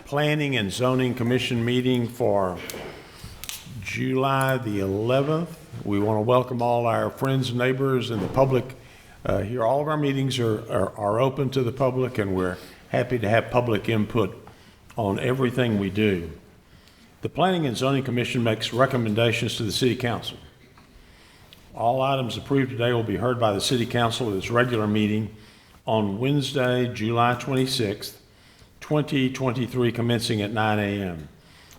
Planning and Zoning Commission meeting for July the 11th. We want to welcome all our friends, neighbors, and the public here. All of our meetings are open to the public, and we're happy to have public input on everything we do. The Planning and Zoning Commission makes recommendations to the City Council. All items approved today will be heard by the City Council at its regular meeting on Wednesday, July 26th, 2023, commencing at 9 a.m.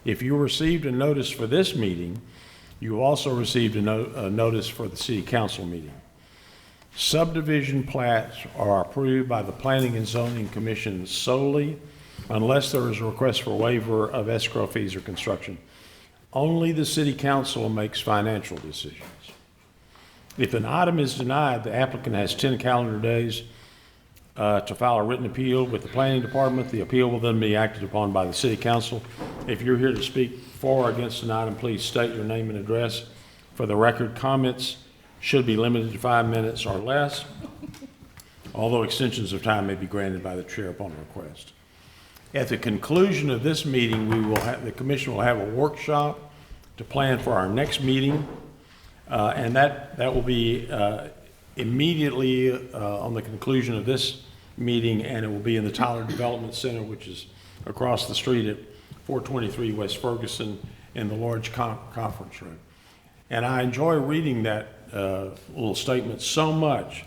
If you received a notice for this meeting, you also received a notice for the City Council meeting. Subdivision plats are approved by the Planning and Zoning Commission solely unless there is a request for waiver of escrow fees or construction. Only the City Council makes financial decisions. If an item is denied, the applicant has 10 calendar days to file a written appeal with the Planning Department. The appeal will then be acted upon by the City Council. If you're here to speak for or against an item, please state your name and address. For the record, comments should be limited to 5 minutes or less, although extensions of time may be granted by the chair upon request. At the conclusion of this meeting, the Commission will have a workshop to plan for our next meeting, and that will be immediately on the conclusion of this meeting, and it will be in the Tyler Development Center, which is across the street at 423 West Ferguson in the large conference room. And I enjoy reading that little statement so much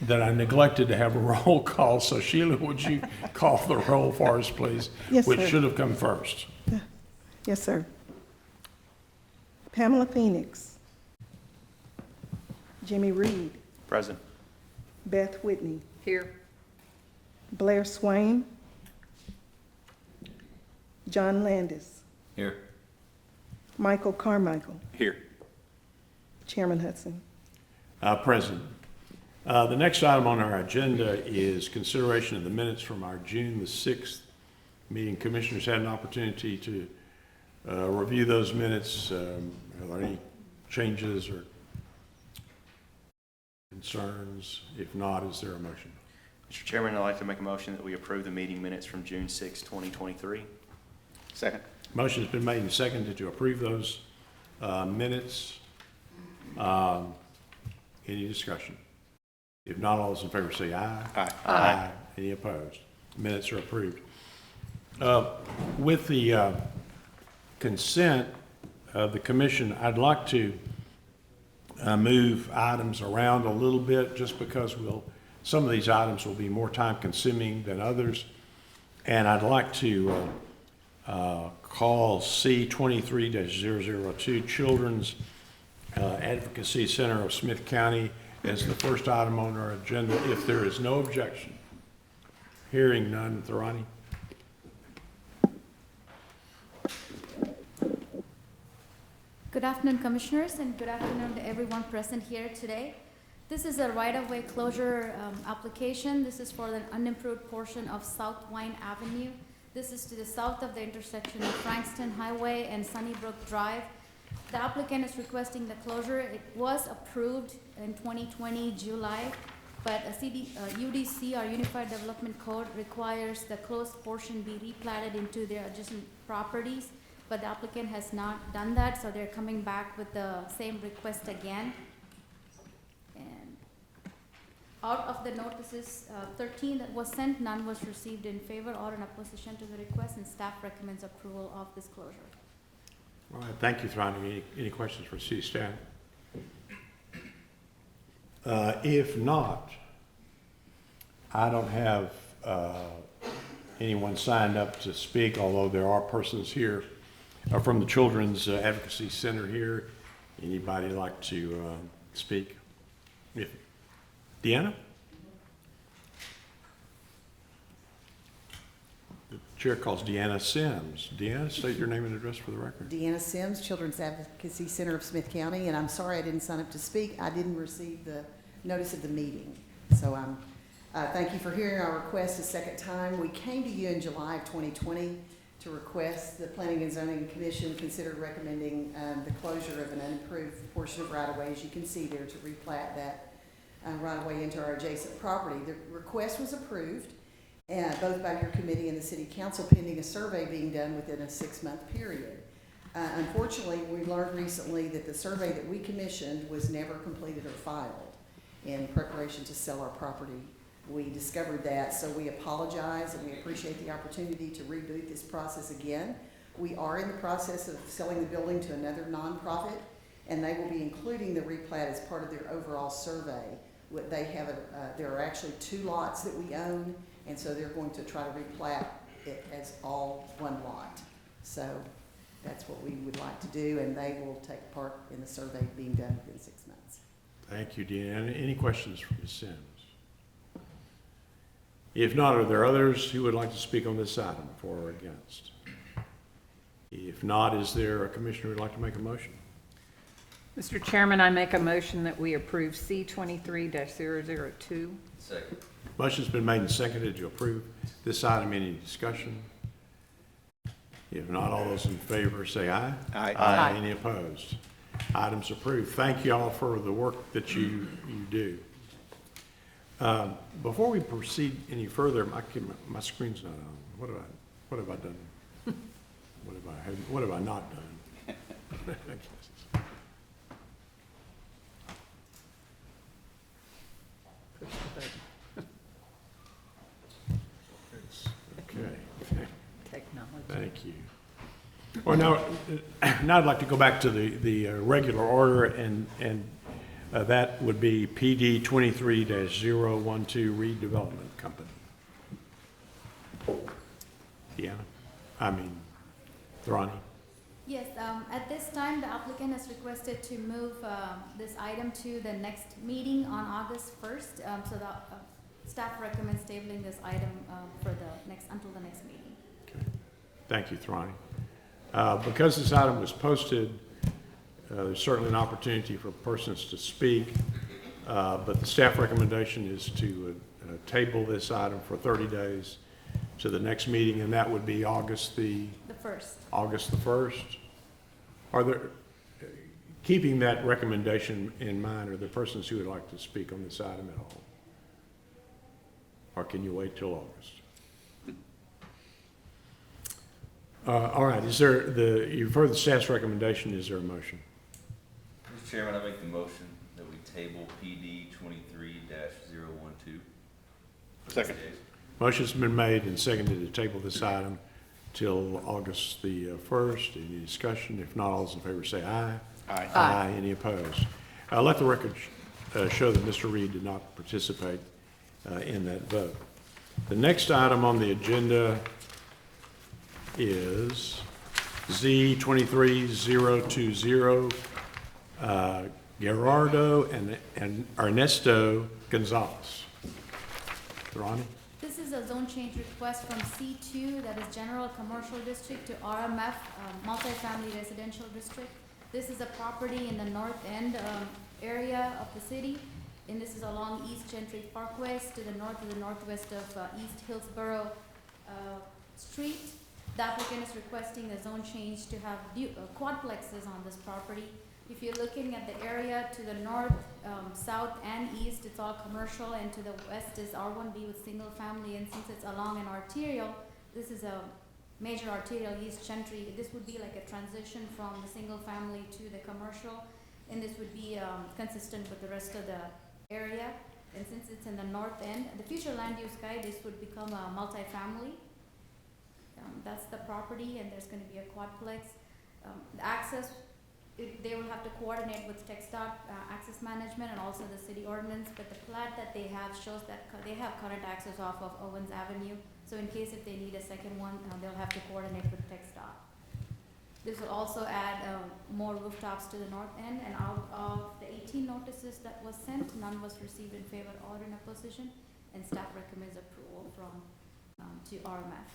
that I neglected to have a roll call. So Sheila, would you call the roll for us, please? Yes, Which sir. should have come first. Yes, sir. Pamela Phoenix. Jimmy Reed. Present. Beth Whitney. Here. Blair Swain. John Landis. Here. Michael Carmichael. Here. Chairman Hudson. Present. The next item on our agenda is consideration of the minutes from our June the 6th meeting. Commissioners had an opportunity to review those minutes. Are there any changes or concerns? If not, is there a motion? Mr. Chairman, I'd like to make a motion that we approve the meeting minutes from June 6, 2023. Second. Motion has been made and seconded to approve those minutes. Any discussion? If not, all those in favor say aye. Aye. Aye. Any opposed? Minutes are approved. With the consent of the commission, I'd like to move items around a little bit just because some of these items will be more time consuming than others. And I'd like to call C23-002 Children's Advocacy Center of Smith County as the first item on our agenda, if there is no objection. Hearing none, Tharani. Good afternoon, Commissioners, and good afternoon to everyone present here today. This is a right-of-way closure application. This is for the unimproved portion of South Wine Avenue. This is to the south of the intersection of Frankston Highway and Sunnybrook Drive. The applicant is requesting the closure. It was approved in 2020 July, but a UDC, or Unified Development Code, requires the closed portion be replatted into their adjacent properties, but the applicant has not done that, so they're coming back with the same request again. And out of the notices, 13 that was sent, none was received in favor or in opposition to the request, and staff recommends approval of this closure. All right, thank you, Tharani. Any questions for city staff? If not, I don't have anyone signed up to speak, although there are persons here from the Children's Advocacy Center here. Anybody like to speak? Deanna? The chair calls Deanna Sims. Deanna, state your name and address for the record. Deanna Sims, Children's Advocacy Center of Smith County, and I'm sorry I didn't sign up to speak. I didn't receive the notice of the meeting. So thank you for hearing our request a second time. We came to you in July of 2020 to request the Planning and Zoning Commission consider recommending the closure of an unimproved portion of right-of-way, as you can see there, to replat that right-of-way into our adjacent property. The request was approved, both by your committee and the city council, pending a survey being done within a 6-month period. Unfortunately, we learned recently that the survey that we commissioned was never completed or filed in preparation to sell our property. We discovered that, so we apologize and we appreciate the opportunity to reboot this process again. We are in the process of selling the building to another nonprofit, and they will be including the replat as part of their overall survey. They have there are actually 2 lots that we own, and so they're going to try to replat it as all one lot. So that's what we would like to do, and they will take part in the survey being done within 6 months. Thank you, Deanna. Any questions for Ms. Sims? If not, are there others who would like to speak on this item, for or against? If not, is there a commissioner who would like to make a motion? Mr. Chairman, I make a motion that we approve C 23-002. Second. Motion's been made and seconded to approve this item. Any discussion? If not, all those in favor say aye. Aye. Any opposed? Item's approved. Thank you all for the work that you do. Before we proceed any further, my screen's not on. What have I done? What have I not done? Push the button. Okay. Technology. Thank you. Well, now I'd like to go back to the regular order, and that would be PD 23-012 Redevelopment Company. Ronnie. Yes, at this time, the applicant has requested to move this item to the next meeting on August 1st. So the staff recommends tabling this item until the next meeting. Okay. Thank you, Thrani. Because this item was posted, there's certainly an opportunity for persons to speak, but the staff recommendation is to table this item for 30 days to the next meeting, and that would be August the 1st. August the 1st. Are there, keeping that recommendation in mind, are there persons who would like to speak on this item at all? Or can you wait till August? All right, you've heard the staff's recommendation, is there a motion? Mr. Chairman, I make the motion that we table PD 23-012. Second. Motion's been made and seconded to table this item till August the 1st. Any discussion? If not, all those in favor say aye. Aye. Aye. Any opposed? Let the record show that Mr. Reed did not participate in that vote. The next item on the agenda is Z 23020, Gerardo and Ernesto Gonzalez. Ronnie? This is a zone change request from C2, that is General Commercial District, to RMF, Multifamily Residential District. This is a property in the north end area of the city, and this is along East Gentry Parkway to the north of the northwest of East Hillsborough Street. The applicant is requesting a zone change to have quadplexes on this property. If you're looking at the area to the north, south, and east, it's all commercial, and to the west is R1B with single family, and since it's along an arterial, this is a major arterial, East Gentry, this would be like a transition from the single family to the commercial, and this would be consistent with the rest of the area. And since it's in the north end, the future land use guide, this would become a multifamily. That's the property, and there's going to be a quadplex. The access, they will have to coordinate with TxDOT access management and also the city ordinance, but the plat that they have shows that they have current access off of Owens Avenue. So in case if they need a second one, they'll have to coordinate with TxDOT. This will also add more rooftops to the north end, and out of the 18 notices that was sent, none was received in favor or in opposition, and staff recommends approval from to RMF.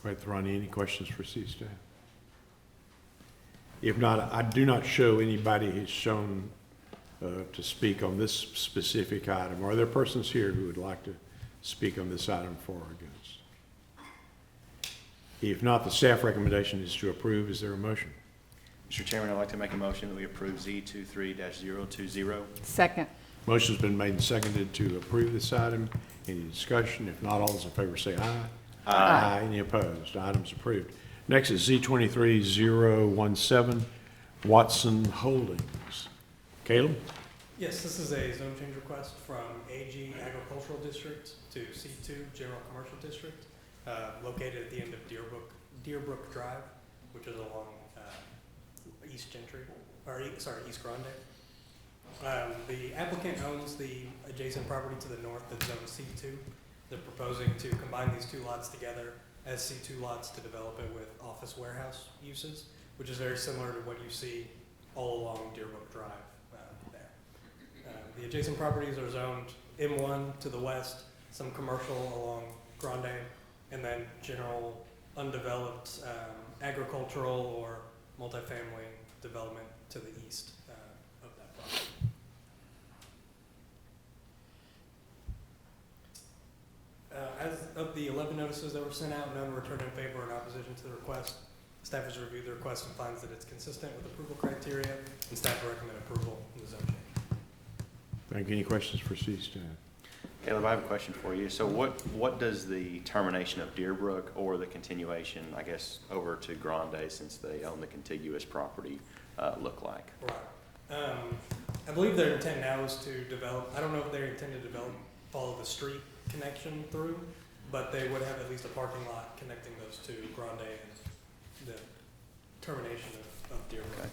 Quite Ronnie, any questions for C-Staff? If not, I do not show anybody who's shown to speak on this specific item. Are there persons here who would like to speak on this item for or against? If not, the staff recommendation is to approve. Is there a motion? Mr. Chairman, I'd like to make a motion that we approve Z 23-020. Second. Motion's been made and seconded to approve this item. Any discussion? If not, all those in favor say aye. Aye. Any opposed? Item's approved. Next is Z23-017, Watson Holdings. Caleb? Yes, this is a zone change request from AG Agricultural District to C2 General Commercial District, located at the end of Deerbrook Drive, which is along East Gentry, or East Grande. The applicant owns the adjacent property to the north that's zone C2. They're proposing to combine these two lots together as C2 lots to develop it with office warehouse uses, which is very similar to what you see all along Deerbrook Drive there. The adjacent properties are zoned M1 to the west, some commercial along Grande, and then general undeveloped agricultural or multifamily development to the east of that property. As of the 11 notices that were sent out, none were returned in favor or in opposition to the request. Staff has reviewed the request and finds that it's consistent with approval criteria, and staff will recommend approval in the zone change. Thank you. Any questions for city staff? Caleb, I have a question for you. So what does the termination of Deerbrook or the continuation, I guess, over to Grande, since they own the contiguous property, look like? Right. I believe their intent now is to develop, I don't know if they intend to follow the street connection through, but they would have at least a parking lot connecting those two, Grande and the termination of Deerbrook Okay.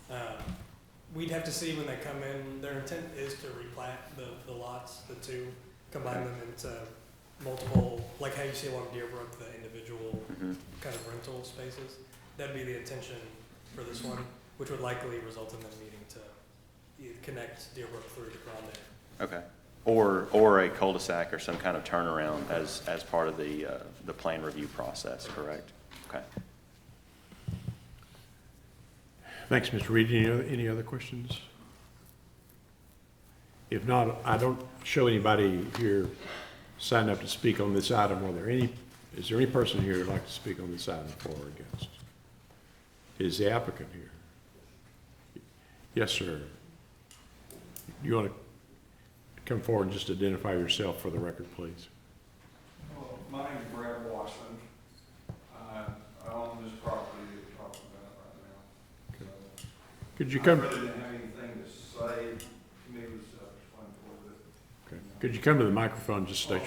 there. We'd have to see when they come in. Their intent is to replat the lots, the two, combine them into multiple, like how you see along Deerbrook, the individual kind of rental spaces. That'd be the intention for this one, which would likely result in them needing to connect Deerbrook through to Grande. Okay. Or a cul-de-sac or some kind of turnaround as part of the plan review process, correct? Okay. Thanks, Mr. Reed. Any other questions? If not, I don't show anybody here signed up to speak on this item. Is there any person here who'd like to speak on this item for or against? Is the applicant here? Yes, sir. You want to come forward and just identify yourself for the record, please? My name is Brad Watson. I own this property that you're talking about right now. Okay. So, Could you I come? really didn't have anything to say. To me, it was self-explanatory. Okay. Could you come to the microphone and just state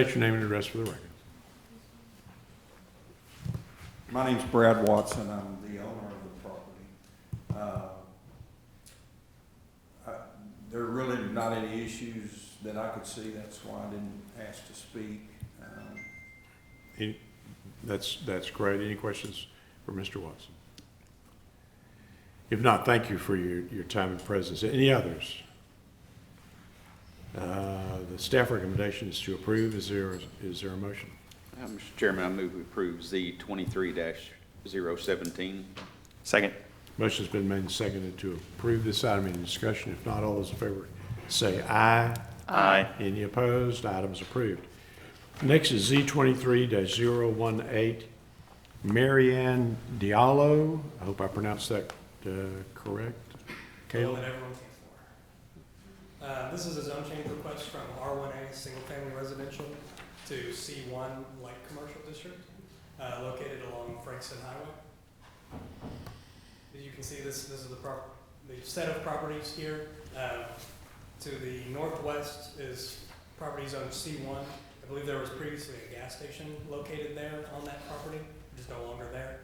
your name and address for the record? My name's Brad Watson. I'm the owner of the property. There are really not any issues that I could see. That's why I didn't ask to speak. That's great. Any questions for Mr. Watson? If not, thank you for your time and presence. Any others? The staff recommendation is to approve. Is there a motion? Mr. Chairman, I move we approve Z 23-017. Second. Motion's been made and seconded to approve this item. Any discussion? If not, all those in favor say aye. Aye. Any opposed? Item's approved. Next is Z23-018, Marianne Diallo. I hope I pronounced that correct. Caleb? That everyone came for. This is a zone change request from R1A Single Family Residential to C1 Light Commercial District, located along Frankston Highway. As you can see, this is the set of properties here. To the northwest is property zone C1. I believe there was previously a gas station located there on that property, which is no longer there.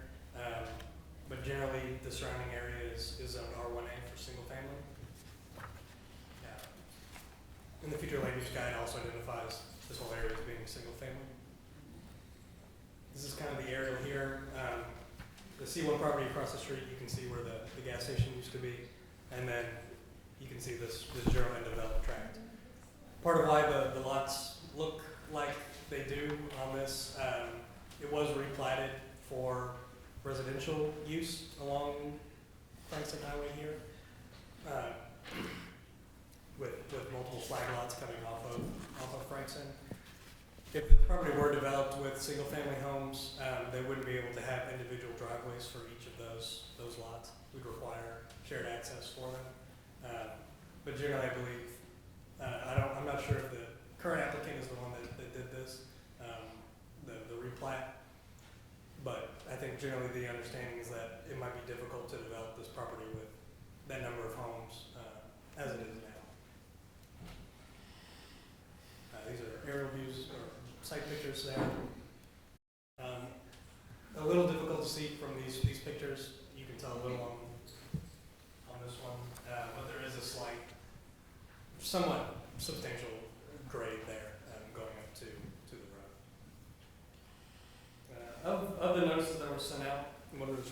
But generally, the surrounding area is zoned R1A for single family. And the future land use guide also identifies this whole area as being single family. This is kind of the aerial here. The C1 property across the street, you can see where the gas station used to be, and then you can see this general undeveloped tract. Part of why the lots look like they do on this, it was replatted for residential use along Frankston Highway here, with multiple flag lots coming off of Frankston. If the property were developed with single-family homes, they wouldn't be able to have individual driveways for each of those lots. We'd require shared access for them. But generally, I believe I'm not sure if the current applicant is the one that did this, the replat. But I think generally the understanding is that it might be difficult to develop this property with that number of homes, as it is now. These are aerial views or site pictures there. A little difficult to see from these pictures. You can tell a little on this one, but there is a slight, somewhat substantial grade there going up to the road. Of the notices that were sent out, one was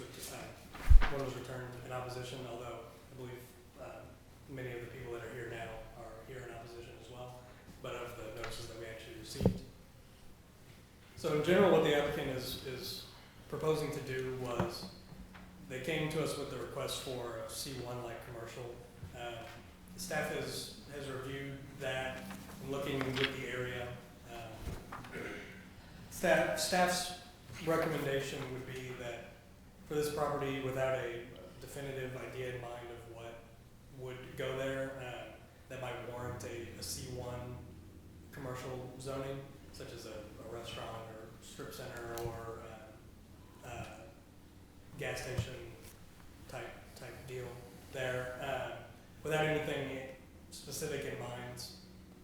returned in opposition, although I believe many of the people that are here now are here in opposition as well, but of the notices that we actually received. So in general, what the applicant is proposing to do was, they came to us with the request for a C1-like commercial. Staff has reviewed that, and looking with the area. Staff's recommendation would be that for this property, without a definitive idea in mind of what would go there, that might warrant a C1 commercial zoning, such as a restaurant or strip center or gas station type deal there, without anything specific in mind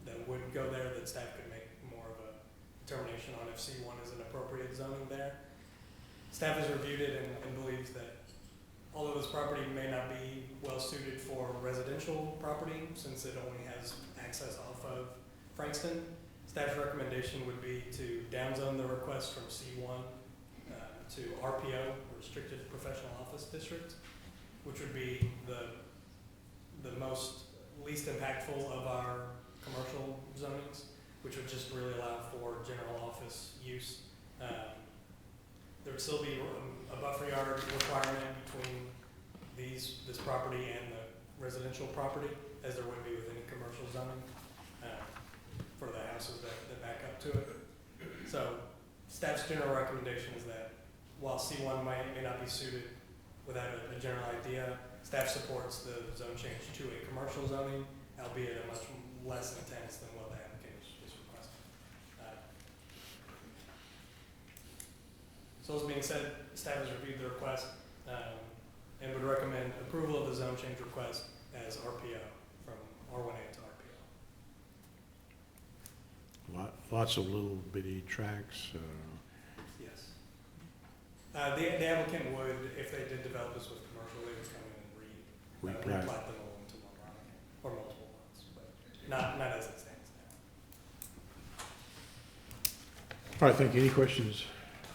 that would go there, that staff could make more of a determination on if C1 is an appropriate zoning there. Staff has reviewed it and believes that although this property may not be well suited for residential property, since it only has access off of Frankston, staff's recommendation would be to downzone the request from C1 to RPO, Restricted Professional Office District, which would be the least impactful of our commercial zonings, which would just really allow for general office use. There would still be a buffer yard requirement between this property and the residential property, as there would be with any commercial zoning for the houses that back up to it. So staff's general recommendation is that while C1 may not be suited without a general idea, staff supports the zone change to a commercial zoning, albeit a much less intense than what the applicant is requesting. So as being said, staff has reviewed the request and would recommend approval of the zone change request as RPO from R1A to RPO. Lots of little bitty tracks. Yes. The applicant would, if they did develop this with commercial, they would come in and replat them all into one lot or multiple lots, but not as it stands now. All right, thank you. Any questions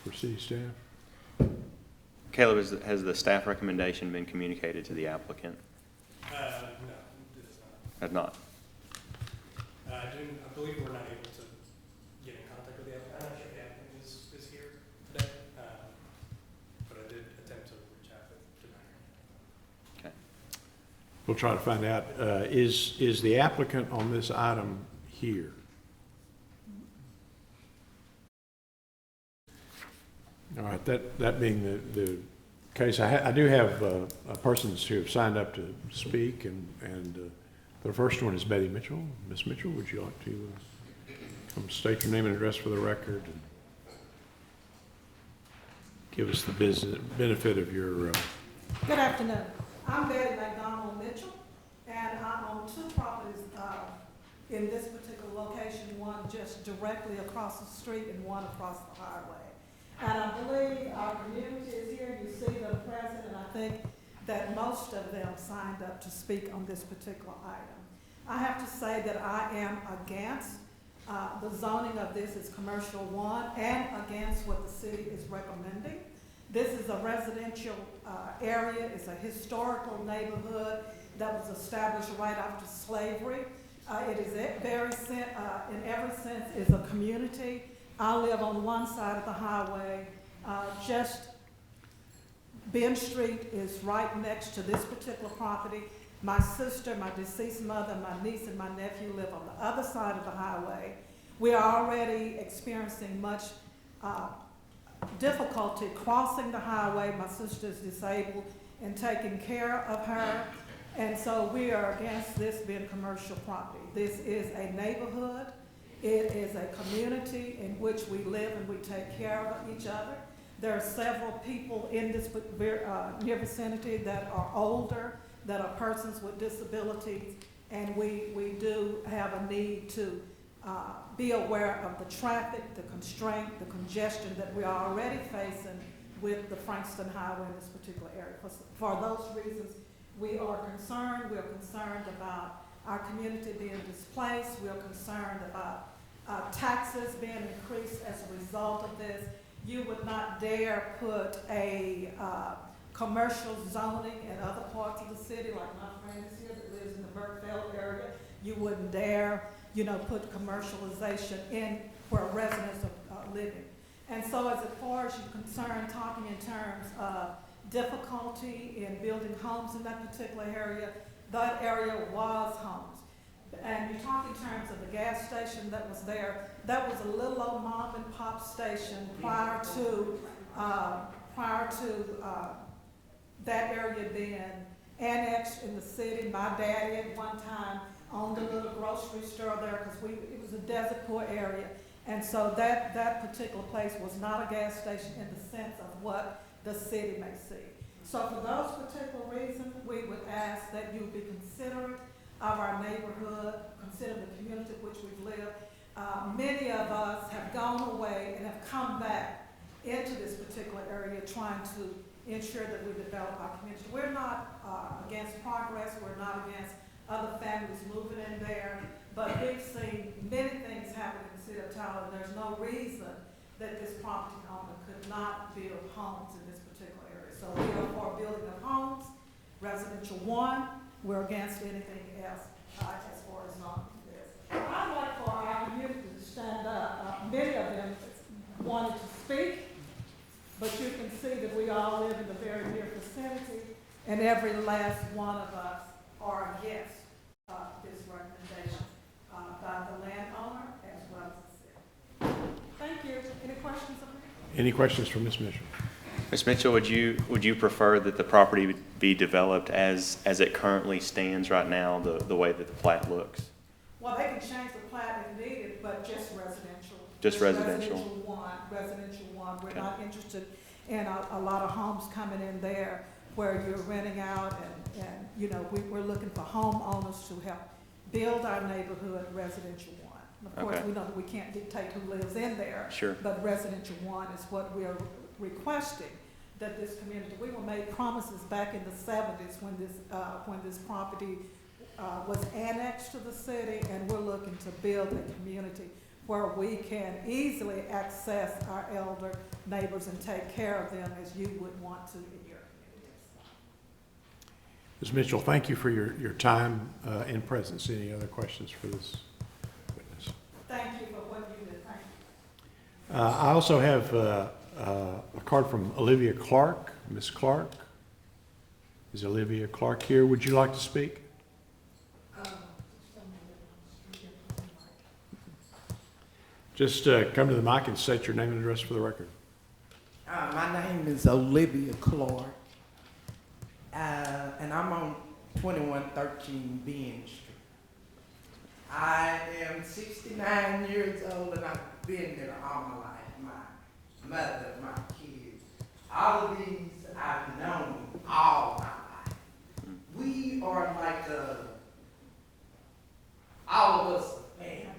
for city staff? Caleb, has the staff recommendation been communicated to the applicant? No, it is not. Has not? I believe we're not able to get in contact with the applicant. I'm not sure if the applicant is here today, but I did attempt to reach out to them. Okay. We'll try to find out. Is the applicant on this item here? All right, that being the case, I do have persons who have signed up to speak, and the first one is Betty Mitchell. Ms. Mitchell, would you like to come state your name and address for the record and give us the benefit of your... Good afternoon. I'm Betty McDonald Mitchell, and I own two properties in this particular location, one just directly across the street and one across the highway. And I believe our community is here. You see them present, and I think that most of them signed up to speak on this particular item. I have to say that I am against the zoning of this as commercial 1 and against what the city is recommending. This is a residential area. It's a historical neighborhood that was established right after slavery. It is in every sense is a community. I live on one side of the highway. Just Ben Street is right next to this particular property. My sister, my deceased mother, my niece, and my nephew live on the other side of the highway. We are already experiencing much difficulty crossing the highway. My sister is disabled and taking care of her. And so we are against this being commercial property. This is a neighborhood. It is a community in which we live and we take care of each other. There are several people in this near vicinity that are older, that are persons with disabilities, and we do have a need to be aware of the traffic, the constraint, the congestion that we are already facing with the Frankston Highway in this particular area. For those reasons, we are concerned. We are concerned about our community being displaced. We are concerned about taxes being increased as a result of this. You would not dare put a commercial zoning in other parts of the city, like my friend is here that lives in the Burkeville area. You wouldn't dare, put commercialization in where residents are living. And so as far as you're concerned, talking in terms of difficulty in building homes in that particular area, that area was homes. And you talk in terms of the gas station that was there, that was a little old mom and pop station prior to that area being annexed in the city. My daddy at one time owned a little grocery store there because it was a desert poor area. And so that particular place was not a gas station in the sense of what the city may see. So for those particular reasons, we would ask that you be considerate of our neighborhood, consider the community in which we've lived. Many of us have gone away and have come back into this particular area trying to ensure that we develop our community. We're not against progress, we're not against other families moving in there, but we've seen many things happen in the city of Tyler, and there's no reason that this property owner could not build homes in this particular area. So we are for building of homes, residential one. We're against anything else as far as not this. I'd like for our community to stand up. Many of them wanted to speak, but you can see that we all live in the very near vicinity, and every last one of us are against this recommendation by the landowner as well as the city. Thank you. Any questions of me? Any questions for Ms. Mitchell? Ms. Mitchell, would you prefer that the property would be developed as it currently stands right now, the way that the plat looks? Well, they can change the plat if needed, but just residential. Just residential? Residential one. We're Okay. not interested in a lot of homes coming in there where you're renting out and we're looking for homeowners to help build our neighborhood residential one. Of course, Okay. we know that we can't dictate who lives in there. Sure. But residential one is what we are requesting, that this community, we were made promises back in the 70s when this property was annexed to the city, and we're looking to build a community where we can easily access our elder neighbors and take care of them as you would want to in your communities. Ms. Mitchell, thank you for your time and presence. Any other questions for this witness? Thank you for what you did. Thank you. I also have a card from Olivia Clark. Ms. Clark? Is Olivia Clark here? Would you like to speak? Just come to the mic and state your name and address for the record. My name is Olivia Clark, and I'm on 2113 Ben Street. I am 69 years old, and I've been there all my life. My mother, my kids, all of these I've known all my life. We are like all of us a family.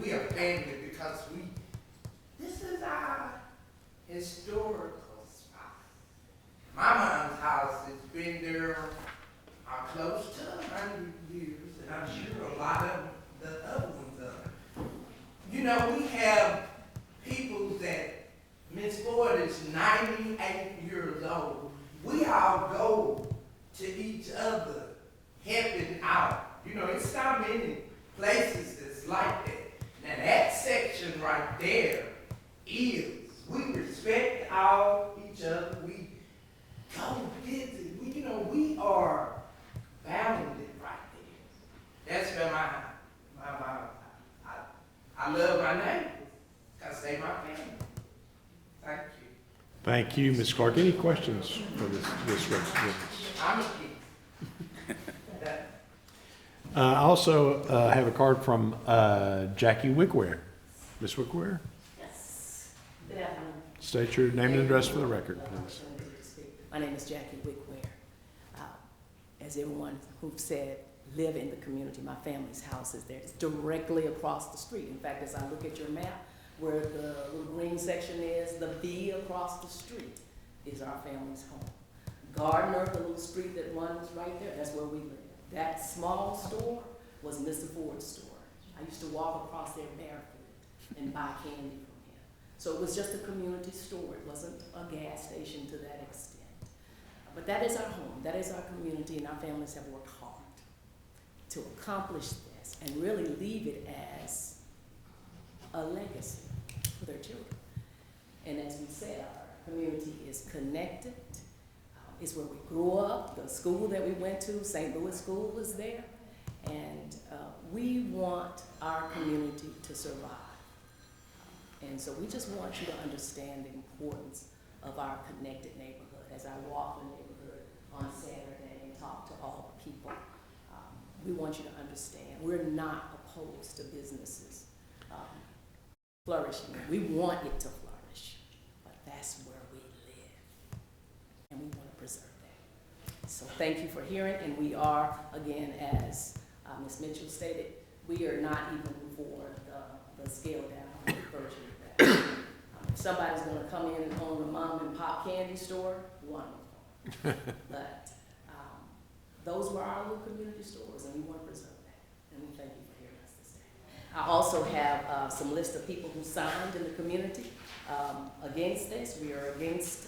We are family because this is our historical spot. My mom's house has been there close to 100 years, and I'm sure a lot of the other ones are. We have people that, Miss Ford is 98 years old. We all go to each other, helping out. It's not many places that's like that. Now that section right there is, we respect all each other. We go visit. We are bounded right there. That's where I love my neighbors because they my family. Thank you. Thank you, Ms. Clark. Any questions for this witness? I'm a kid. I also have a card from Jackie Wickware. Ms. Wickware, Yes. Good afternoon. state your name and address for the record, please. My name is Jackie Wickware. As everyone who said, live in the community. My family's house is there. It's directly across the street. In fact, as I look at your map, where the little green section is, the V across the street is our family's home. Gardner, the little street that runs right there, that's where we live. That small store was Mr. Ford's store. I used to walk across there barefoot and buy candy from him. So it was just a community store. It wasn't a gas station to that extent. But that is our home, that is our community, and our families have worked hard to accomplish this and really leave it as a legacy for their children. And as we said, our community is connected. It's where we grew up. The school that we went to, St. Louis School, was there. And we want our community to survive. And so we just want you to understand the importance of our connected neighborhood. As I walk the neighborhood on Saturday and talk to all the people, we want you to understand we're not opposed to businesses flourishing. We want it to flourish, but that's where we live, and we want to preserve that. So thank you for hearing, and we are, again, as Ms. Mitchell stated, we are not even for the scale down version of that. If somebody's going to come in and own a mom and pop candy store, wonderful. But those were our little community stores, and we want to preserve that. And we thank you for hearing us this day. I also have some list of people who signed in the community against this. We are against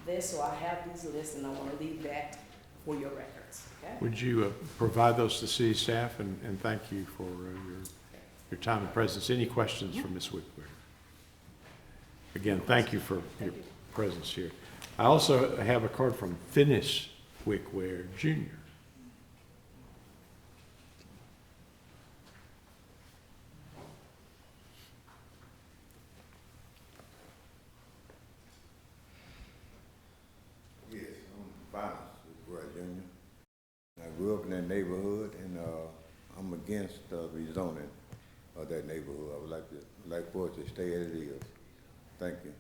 this, so I have these lists, and I want to leave that for your records. Okay? Would you provide those to city staff, and thank you for your time and presence. Any questions for Ms. Wickware? Again, thank you for your presence here. I also have a card from Finis Wickware Jr. Yes, I'm Finis Wickware Jr. I grew up in that neighborhood, and I'm against the rezoning of that neighborhood. I would like for it to stay as it is. Thank you.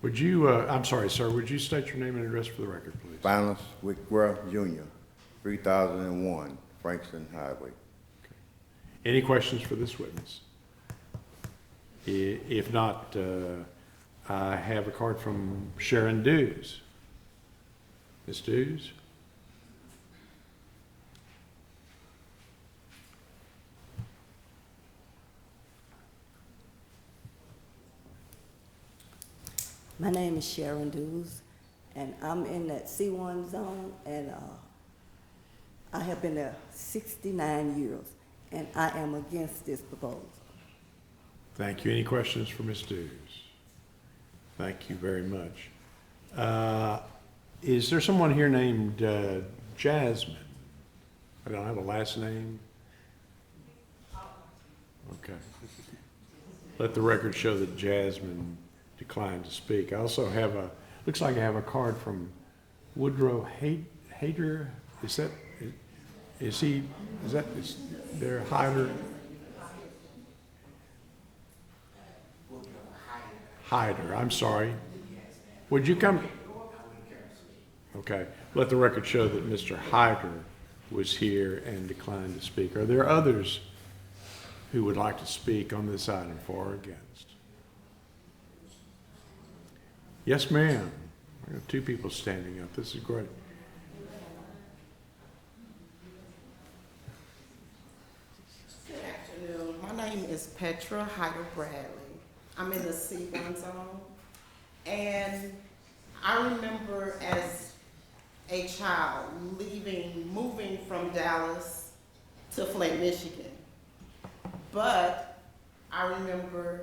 Would you, I'm sorry, sir, would you state your name and address for the record, please? Finis Wickware Jr., 3001 Frankston Highway. Okay. Any questions for this witness? If not, I have a card from Sharon Dews. Ms. Dews? My name is Sharon Dews, and I'm in that C1 zone, and I have been there 69 years, and I am against this proposal. Thank you. Any questions for Ms. Dews? Thank you very much. Is there someone here named Jasmine? I don't have a last name. Okay. Let the record show that Jasmine declined to speak. I also have looks like I have a card from Woodrow Hader. Is there Hyder? Hyder, I'm sorry. Would you come? Okay. Let the record show that Mr. Hyder was here and declined to speak. Are there others who would like to speak on this item, for or against? Yes, ma'am. I have two people standing up. This is great. Good afternoon. My name is Petra Hyder Bradley. I'm in the C1 zone. And I remember as a child moving from Dallas to Flint, Michigan. But I remember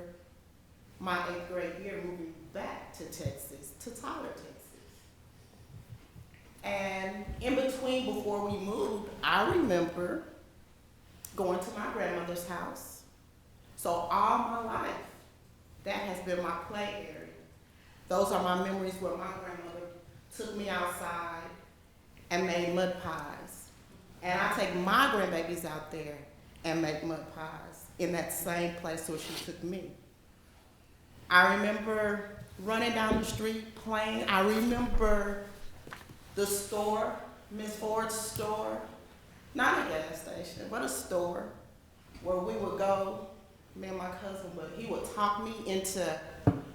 my 8th grade year moving back to Texas, to Tyler, Texas. And in between, before we moved, I remember going to my grandmother's house. So all my life, that has been my play area. Those are my memories where my grandmother took me outside and made mud pies And I take my grandbabies out there and make mud pies in that same place where she took me. I remember running down the street playing. I remember the store, Miss Ford's store, not a gas station, but a store where we would go, me and my cousin, but he would talk me into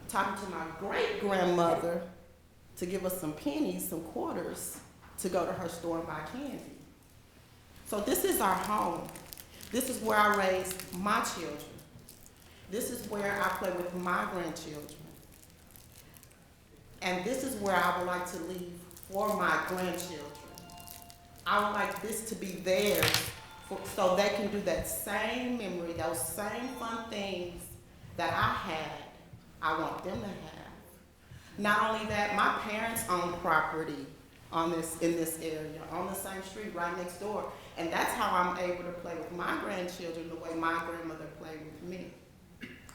talking to my great-grandmother to give us some pennies, some quarters, to go to her store and buy candy. So this is our home. This is where I raise my children. This is where I play with my grandchildren. And this is where I would like to leave for my grandchildren. I would like this to be theirs so they can do that same memory, those same fun things that I had, I want them to have. Not only that, my parents own property in this area, on the same street right next door. And that's how I'm able to play with my grandchildren the way my grandmother played with me.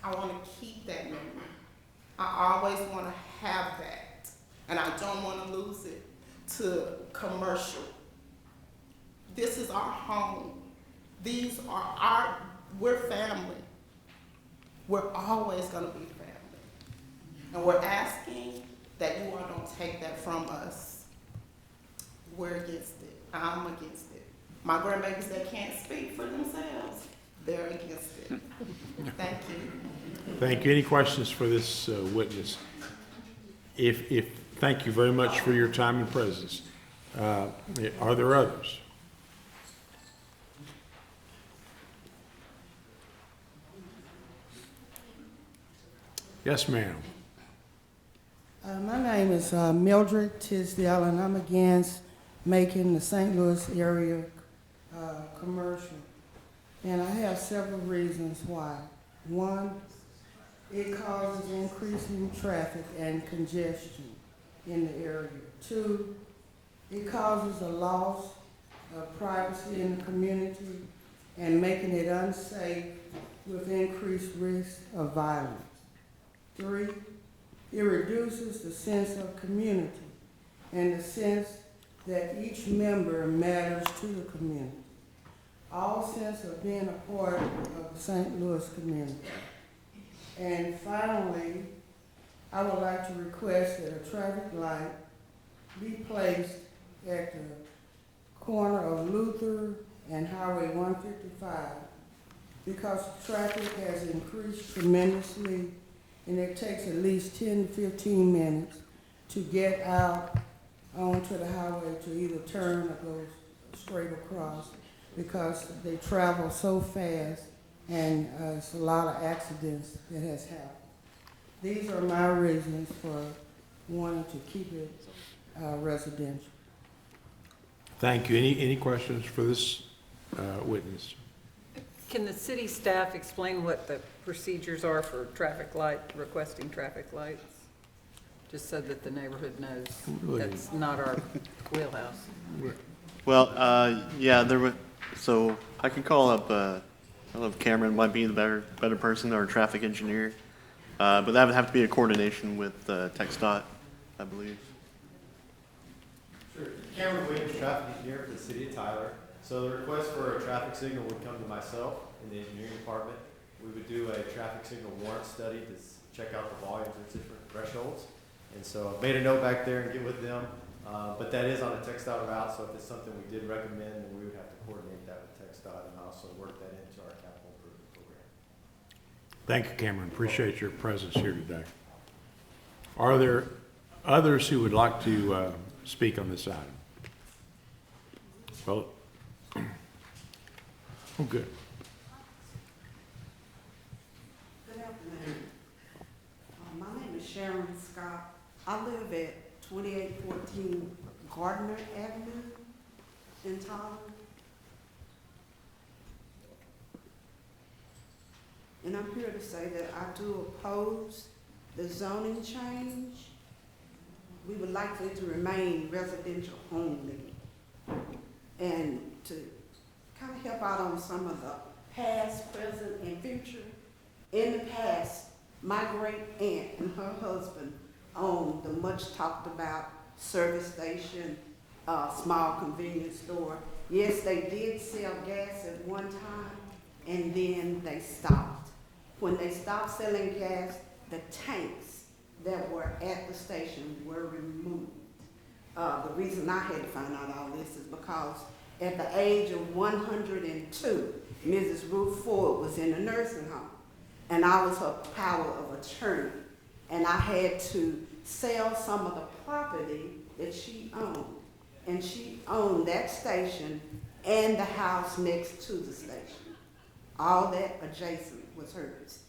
I want to keep that memory. I always want to have that. And I don't want to lose it to commercial. This is our home. These are we're family. We're always going to be family. And we're asking that you all don't take that from us. We're against it. I'm against it. My grandbabies that can't speak for themselves, they're against it. Thank you. Thank you. Any questions for this witness? Thank you very much for your time and presence. Are there others? Yes, ma'am. My name is Mildred Tisdale, and I'm against making the St. Louis area commercial. And I have several reasons why. One, it causes increasing traffic and congestion in the area. Two, it causes a loss of privacy in the community and making it unsafe with increased risk of violence. Three, it reduces the sense of community and the sense that each member matters to the community. All sense of being a part of the St. Louis community. And finally, I would like to request that a traffic light be placed at the corner of Luther and Highway 155 because traffic has increased tremendously and it takes at least 10 to 15 minutes to get out onto the highway to either turn or go straight across because they travel so fast and it's a lot of accidents that has happened. These are my reasons for wanting to keep it residential. Thank you. Any questions for this witness? Can the city staff explain what the procedures are for requesting traffic lights? Just so that the neighborhood knows that's not our wheelhouse. Well, yeah, so I can call up, I don't know if Cameron might be the better person or a traffic engineer. But that would have to be a coordination with TxDOT, I believe. Sure. Cameron Williams, traffic engineer for the city of Tyler. So the request for a traffic signal would come to myself in the engineering department. We would do a traffic signal warrant study to check out the volumes at different thresholds. And so I've made a note back there and get with them. But that is on a TxDOT route, so if it's something we did recommend, then we would have to coordinate that with TxDOT and also work that into our capital improvement program. Thank you, Cameron. Appreciate your presence here today. Are there others who would like to speak on this item? Well, oh, good. Good afternoon. My name is Sharon Scott. I live at 2814 Gardner Avenue in Tyler. And I'm here to say that I do oppose the zoning change. We would like for it to remain residential only. And to kind of help out on some of the past, present, and future. In the past, my great aunt and her husband owned the much talked about service station, small convenience store, Yes, they did sell gas at one time, and then they stopped. When they stopped selling gas, the tanks that were at the station were removed. The reason I had to find out all this is because at the age of 102, Mrs. Ruth Ford was in a nursing home, and I was her power of attorney, and I had to sell some of the property that she owned. And she owned that station and the house next to the station. All that adjacent was hers.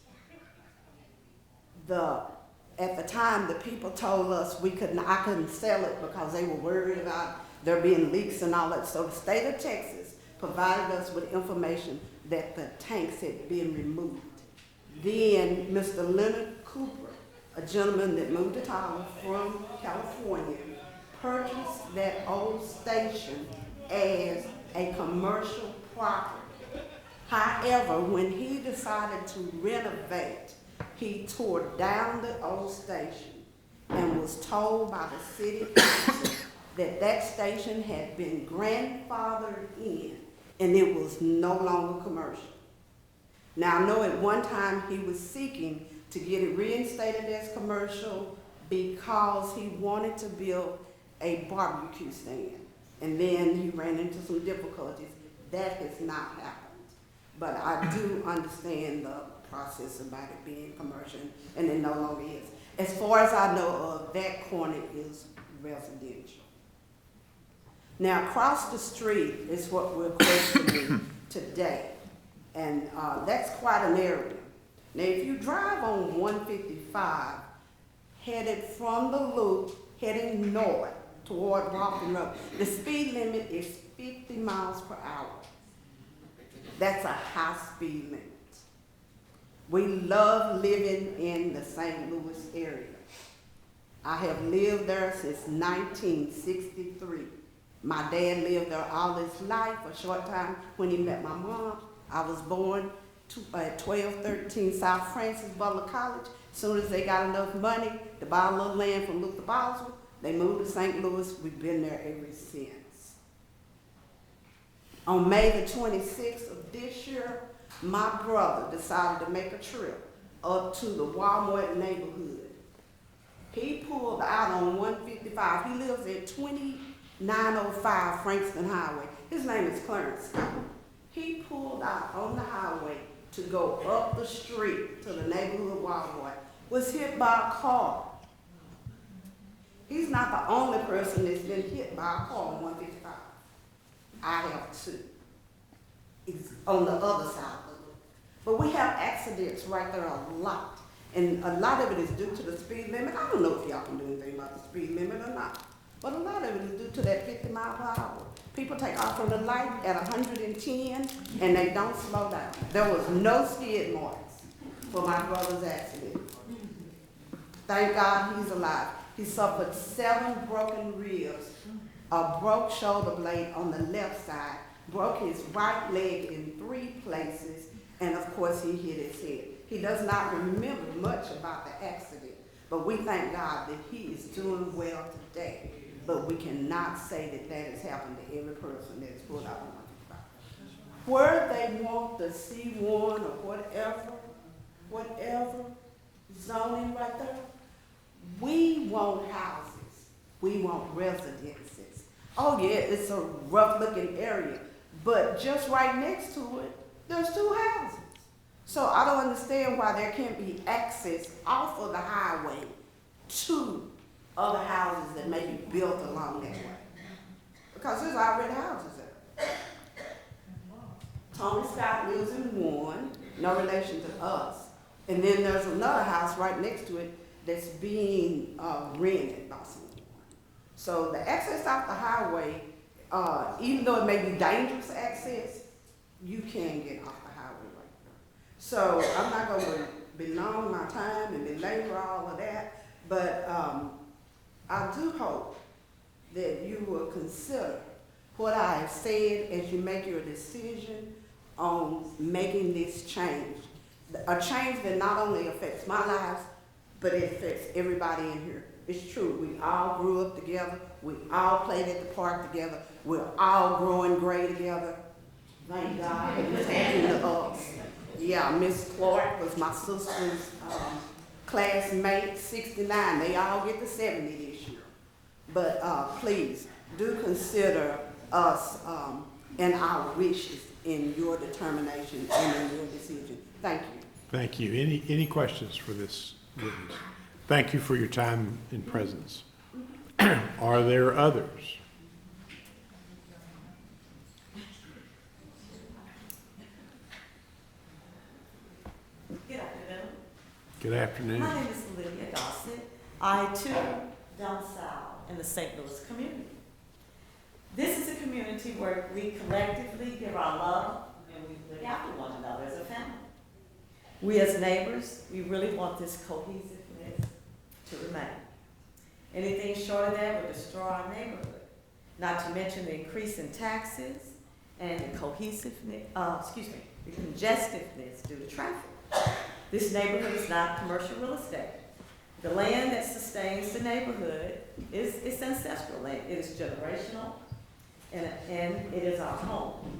At the time, the people told us I couldn't sell it because they were worried about there being leaks and all that. So the state of Texas provided us with information that the tanks had been removed. Then Mr. Leonard Cooper, a gentleman that moved to Tyler from California, purchased that old station as a commercial property. However, when he decided to renovate, he tore down the old station and was told by the city council that that station had been grandfathered in and it was no longer commercial. Now, I know at one time he was seeking to get it reinstated as commercial because he wanted to build a barbecue stand. And then he ran into some difficulties. That has not happened. But I do understand the process about it being commercial, and it no longer is. As far as I know of, that corner is residential. Now, across the street is what we're questioning today. And that's quite an area. Now, if you drive on 155, headed from the loop, heading north toward Walking Road, the speed limit is 50 miles per hour. That's a high speed limit. We love living in the St. Louis area. I have lived there since 1963. My dad lived there all his life, a short time when he met my mom. I was born at 1213 South Francis Butler College. As soon as they got enough money to buy a little land from Luther Boswell, they moved to St. Louis. We've been there ever since. On May the 26th of this year, my brother decided to make a trip up to the Walmart neighborhood. He pulled out on 155. He lives at 2905 Frankston Highway. His name is Clarence Scott. He pulled out on the highway to go up the street to the neighborhood Walmart, was hit by a car. He's not the only person that's been hit by a car on 155. I have too. It's on the other side of the loop. But we have accidents right there a lot. And a lot of it is due to the speed limit. I don't know if y'all can do anything about the speed limit or not. But a lot of it is due to that 50 mile per hour. People take off from the light at 110 and they don't slow down. There was no skid marks for my brother's accident. Thank God he's alive. He suffered 7 broken ribs, a broke shoulder blade on the left side, broke his right leg in 3 places, and of course he hit his head. He does not remember much about the accident, but we thank God that he is doing well today. But we cannot say that that has happened to every person that is pulled out on 155. Where they want the C1 or whatever zoning right there, we want houses. We want residences. Oh yeah, it's a rough looking area, but just right next to it, there's 2 houses. So I don't understand why there can't be access off of the highway to other houses that may be built along that way. Because there's already houses there. Tony Scott lives in one, no relation to us. And then there's another house right next to it that's being rented by someone. So the access off the highway, even though it may be dangerous access, you can get off the highway right there. So I'm not going to belong my time and belabor all of that, but I do hope that you will consider what I have said as you make your decision on making this change. A change that not only affects my lives, but it affects everybody in here. It's true, we all grew up together, we all played at the park together, We're all growing gray together. Thank God it's happening to us. Yeah, Miss Clark was my sister's classmate, 69. They all get to 70 this year. But please, do consider us and our wishes in your determination and in your decision. Thank you. Thank you. Any questions for this witness? Thank you for your time and presence. Are there others? Good afternoon. Good afternoon. My name is Lydia Gossett. I too domicile in the St. Louis community. This is a community where we collectively give our love and we look after one another as a family. We as neighbors, we really want this cohesiveness to remain. Anything short of that would destroy our neighborhood. Not to mention the increase in taxes and the cohesiveness, the congestiveness due to traffic. This neighborhood is not commercial real estate. The land that sustains the neighborhood is ancestral land. It is generational, and it is our home.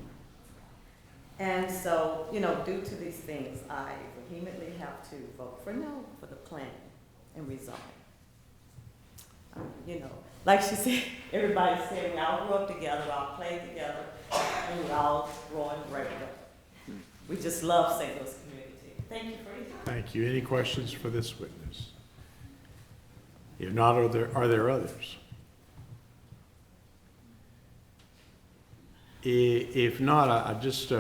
And so, due to these things, I vehemently have to vote for no for the plan and rezoning. Like she said, everybody said we all grew up together, we all played together, and we all growing great. We just love St. Louis community. Thank you for your time. Thank you. Any questions for this witness? If not, are there others? If not, I'll just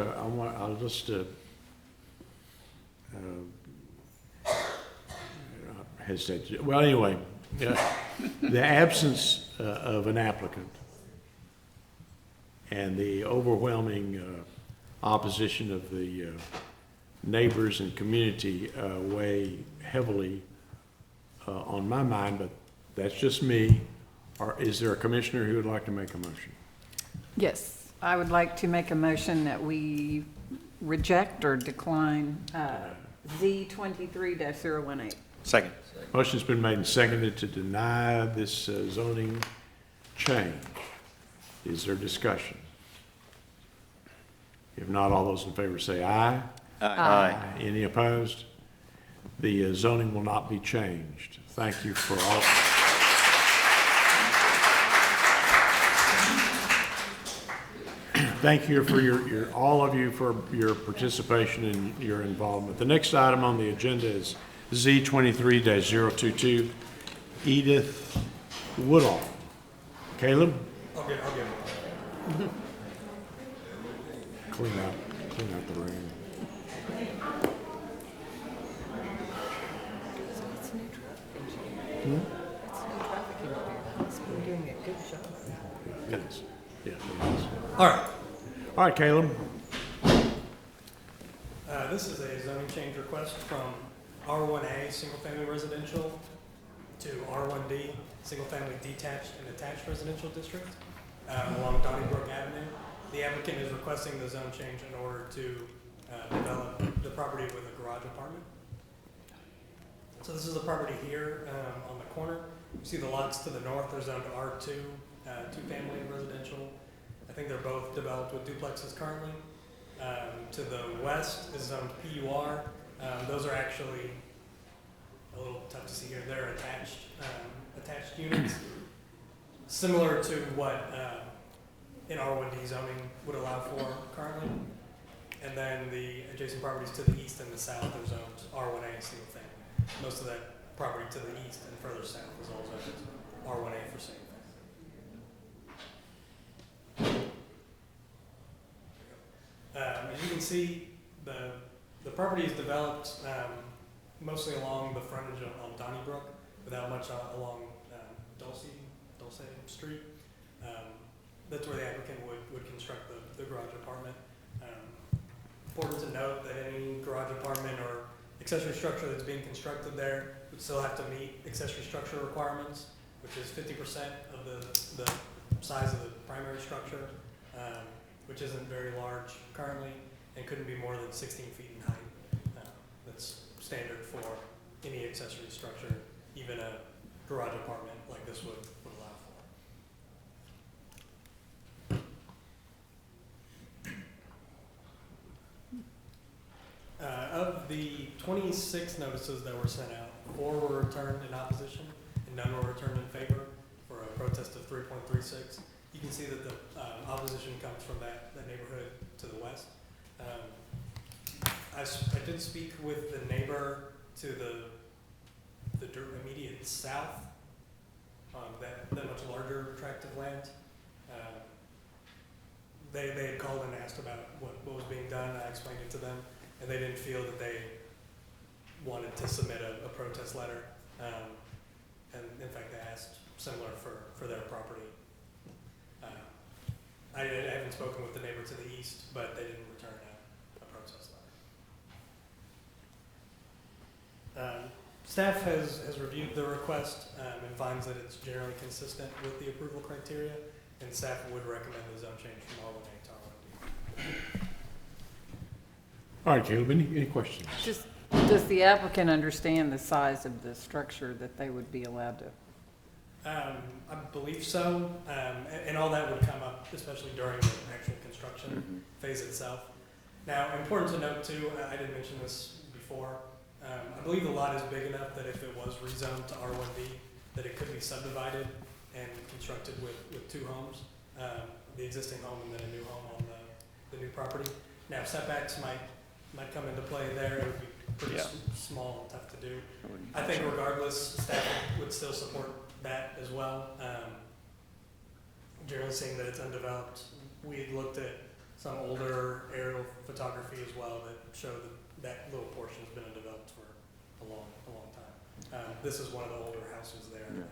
hesitate. Well, anyway, the absence of an applicant and the overwhelming opposition of the neighbors and community weigh heavily on my mind, but that's just me. Is there a commissioner who would like to make a motion? Yes, I would like to make a motion that we reject or decline Z 23-018. Second. Motion's been made and seconded to deny this zoning change. Is there discussion? If not, all those in favor say aye. Aye. Any opposed? The zoning will not be changed. Thank you for all. Thank you for all of you for your participation and your involvement. The next item on the agenda is Z 23-022, Edith Woodall. Caleb? I'll get it. Clean out the room. He's been doing a good job. Yes. Yeah, it is. All right. All right, Caleb. This is a zoning change request from R1A, single-family residential, to R1D, single-family detached and attached residential district, along Donnybrook Avenue. The applicant is requesting the zone change in order to develop the property with a garage apartment. So this is the property here on the corner. You see the lots to the north are zoned R2, two-family residential. I think they're both developed with duplexes currently. To the west is zoned PUR. Those are actually a little tough to see here. They're attached units, similar to what in R1D zoning would allow for currently. And then the adjacent properties to the east and the south are zoned R1A single family. Most of that property to the east and further south is all zoned R1A for single family. As you can see, the property is developed mostly along the frontage on Donnybrook, without much along Dulce Street. That's where the applicant would construct the garage apartment. Important to note that any garage apartment or accessory structure that's being constructed there would still have to meet accessory structure requirements, which is 50% of the size of the primary structure, which isn't very large currently, and couldn't be more than 16 feet in height. That's standard for any accessory structure, even a garage apartment like this would allow for. The 26 notices that were sent out, 4 were returned in opposition and none were returned in favor for a protest of 3.36. You can see that the opposition comes from that neighborhood to the west. I did speak with the neighbor to the immediate south, that much larger tract of land. They had called and asked about what was being done. I explained it to them, and they didn't feel that they wanted to submit a protest letter. And in fact, they asked similar for their property. I haven't spoken with the neighbor to the east, but they didn't return a protest letter. Staff has reviewed the request and finds that it's generally consistent with the approval criteria, and staff would recommend the zone change from R1A to R1D. All right, Caleb, any questions? Just, does the applicant understand the size of the structure that they would be allowed to? I believe so, and all that would come up, especially during the actual construction phase itself. Now, important to note too, I didn't mention this before, I believe the lot is big enough that if it was rezoned to R1D, that it could be subdivided and constructed with 2 homes, the existing home and then a new home on the new property. Now, setbacks might come into play there. It would be pretty small and tough to do. I think regardless, staff would still support that as well. Generally seeing that it's undeveloped, we had looked at some older aerial photography as well that showed that little portion's been undeveloped for a long time. This is one of the older houses there in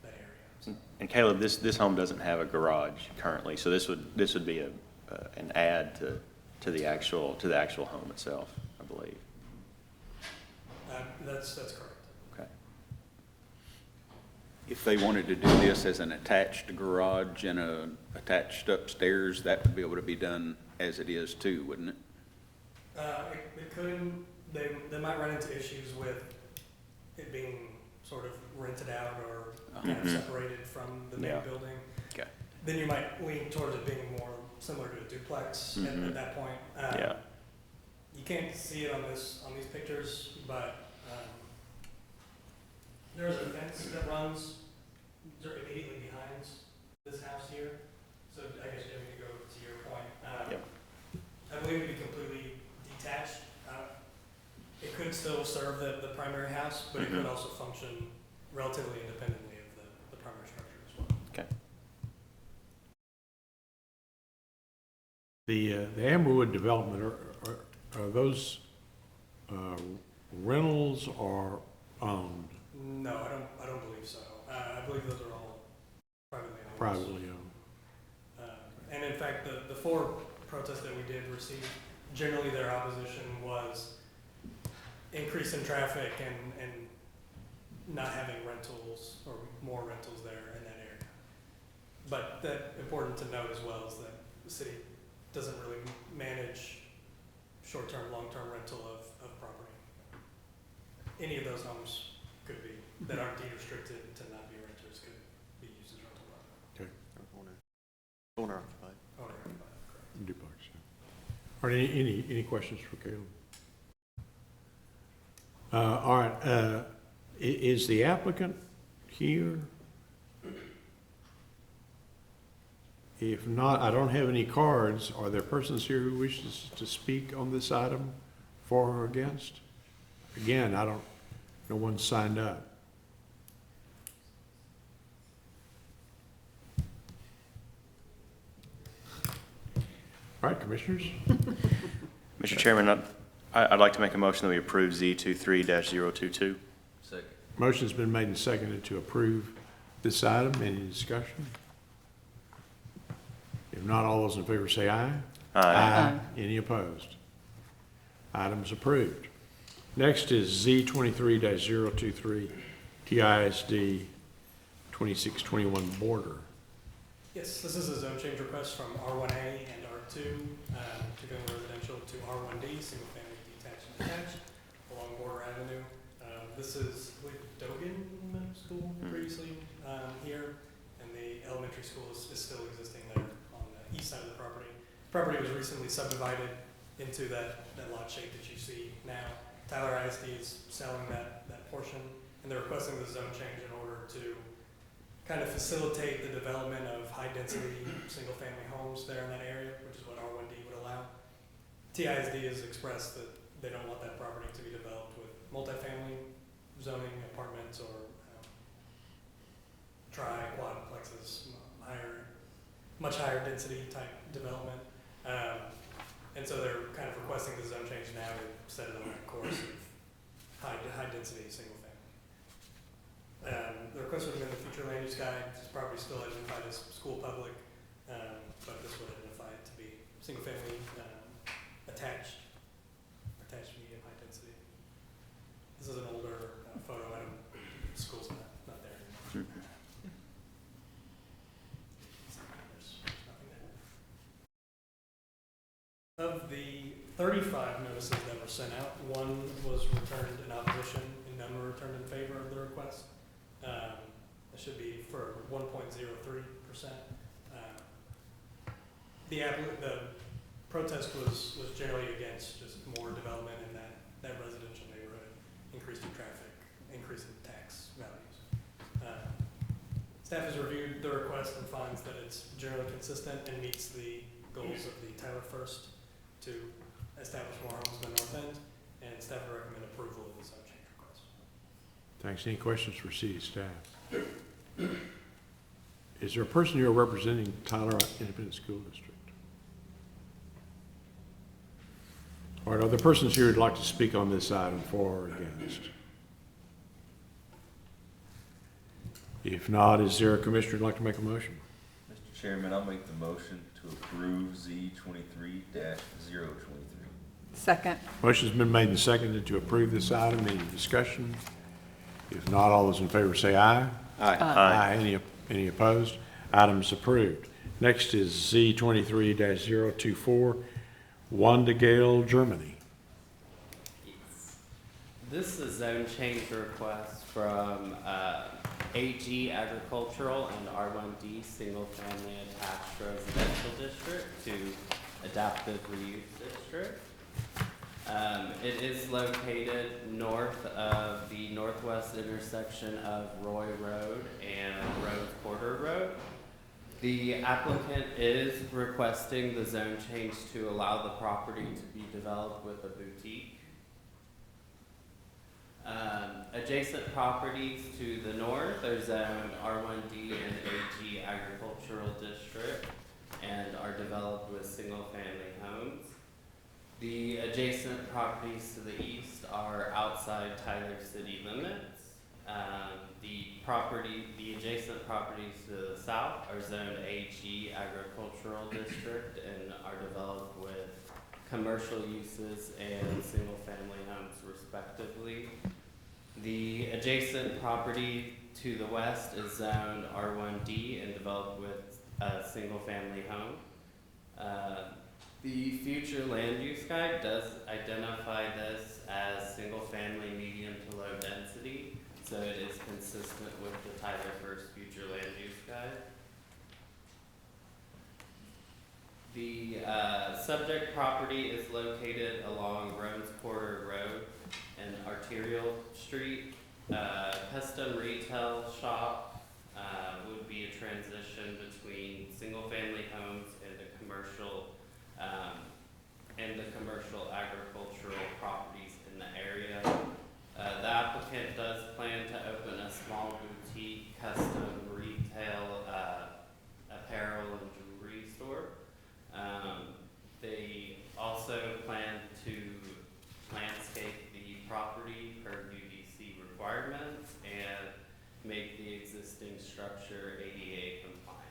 that area. So. And Caleb, this home doesn't have a garage currently, so this would be an add to the actual home itself, I believe. That's correct. Okay. If they wanted to do this as an attached garage and a attached upstairs, that would be able to be done as it is too, wouldn't it? It could. They might run into issues with it being sort of rented out or kind of separated from the main building. Okay. Then you might lean towards it being more similar to a duplex at that point. You can't see it on these pictures, but there's a fence that runs immediately behind this house here. So I guess, Jimmy, to go to your point, I believe it would be completely detached. It could still serve the primary house, but it could also function relatively independently of the primary structure as well. Okay. The Amberwood development, are those rentals or owned? No, I don't believe so. I believe those are all privately owned. Privately owned. And in fact, the 4 protests that we did receive, generally their opposition was increase in traffic and not having rentals or more rentals there in that area. But that important to note as well is that the city doesn't really manage short-term, long-term rental of property. Any of those homes could be, that aren't deed restricted to not be renters, could be used as rental property. Okay. Owner occupied. Owner occupied, correct. Duplex, yeah. All right, any questions for Caleb? All right, is the applicant here? If not, I don't have any cards. Are there persons here who wishes to speak on this item for or against? Again, no one signed up. All right, commissioners. Mr. Chairman, I'd like to make a motion that we approve Z23-022. Second. Motion's been made and seconded to approve this item. Any discussion? If not, all those in favor say aye. Aye. Any opposed? Item's approved. Next is Z23-023 TISD 2621 border. Yes, this is a zone change request from R1A and R2 to go residential to R1D, single family detached and attached, along Border Avenue. This is, I believe, Dogan Middle School previously here, and the elementary school is still existing there on the east side of the property. The property was recently subdivided into that lot shape that you see now. Tyler ISD is selling that portion, and they're requesting the zone change in order to kind of facilitate the development of high-density, single-family homes there in that area, which is what R1D would allow. TISD has expressed that they don't want that property to be developed with multifamily zoning apartments or quadplexes, much higher density type development. And so they're kind of requesting the zone change now to set it on that course of high density single family. The request would have been the future land use guide. This property is still identified as school public, but this would identify it to be single family attached medium high density. This is an older photo. The school's not there anymore. There's nothing there. Of the 35 notices that were sent out, one was returned in opposition and none were returned in favor of the request. It should be for 1.03%. The protest was generally against just more development in that residential neighborhood, increasing traffic, increasing tax values. Staff has reviewed the request and finds that it's generally consistent and meets the goals of the Tyler First to establish more homes in the north end, and staff would recommend approval of the zone change request. Thanks. Any questions for city staff? Is there a person here representing Tyler Independent School District? All right, are there persons here who'd like to speak on this item for or against? If not, is there a commissioner who'd like to make a motion? Mr. Chairman, I'll make the motion to approve Z23-023. Second. Motion's been made and seconded to approve this item. Any discussion? If not, all those in favor say aye. Aye. Aye. Any opposed? Item's approved. Next is Z23-024, Wandegale, Germany. This is a zone change request from AG Agricultural and R1D Single Family Attached Residential District to Adaptive Reuse District. It is located north of the northwest intersection of Roy Road and Rose Porter Road. The applicant is requesting the zone change to allow the property to be developed with a boutique. Adjacent properties to the north are zoned R1D and AG Agricultural District and are developed with single-family homes. The adjacent properties to the east are outside Tyler city limits. The adjacent properties to the south are zoned AG Agricultural District and are developed with commercial uses and single-family homes respectively. The adjacent property to the west is zoned R1D and developed with a single-family home. The future land use guide does identify this as single-family medium to low density, so it is consistent with the Tyler First future land use guide. The subject property is located along Rose Porter Road and Arterial Street. Custom retail shop would be a transition between single-family homes and the commercial agricultural properties in the area. The applicant does plan to open a small boutique custom retail apparel and jewelry store. They also plan to landscape the property per UDC requirements and make the existing structure ADA compliant.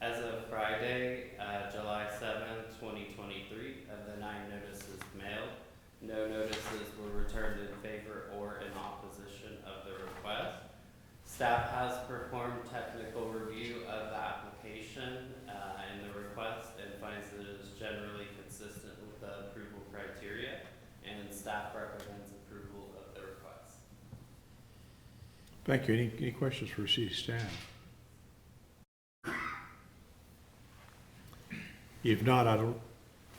As of Friday, July 7th, 2023, of the 9 notices mailed, no notices were returned in favor or in opposition of the request. Staff has performed technical review of the application and the request and finds that it is generally consistent with the approval criteria, and staff recommends approval of the request. Thank you. Any questions for city staff? If not, I don't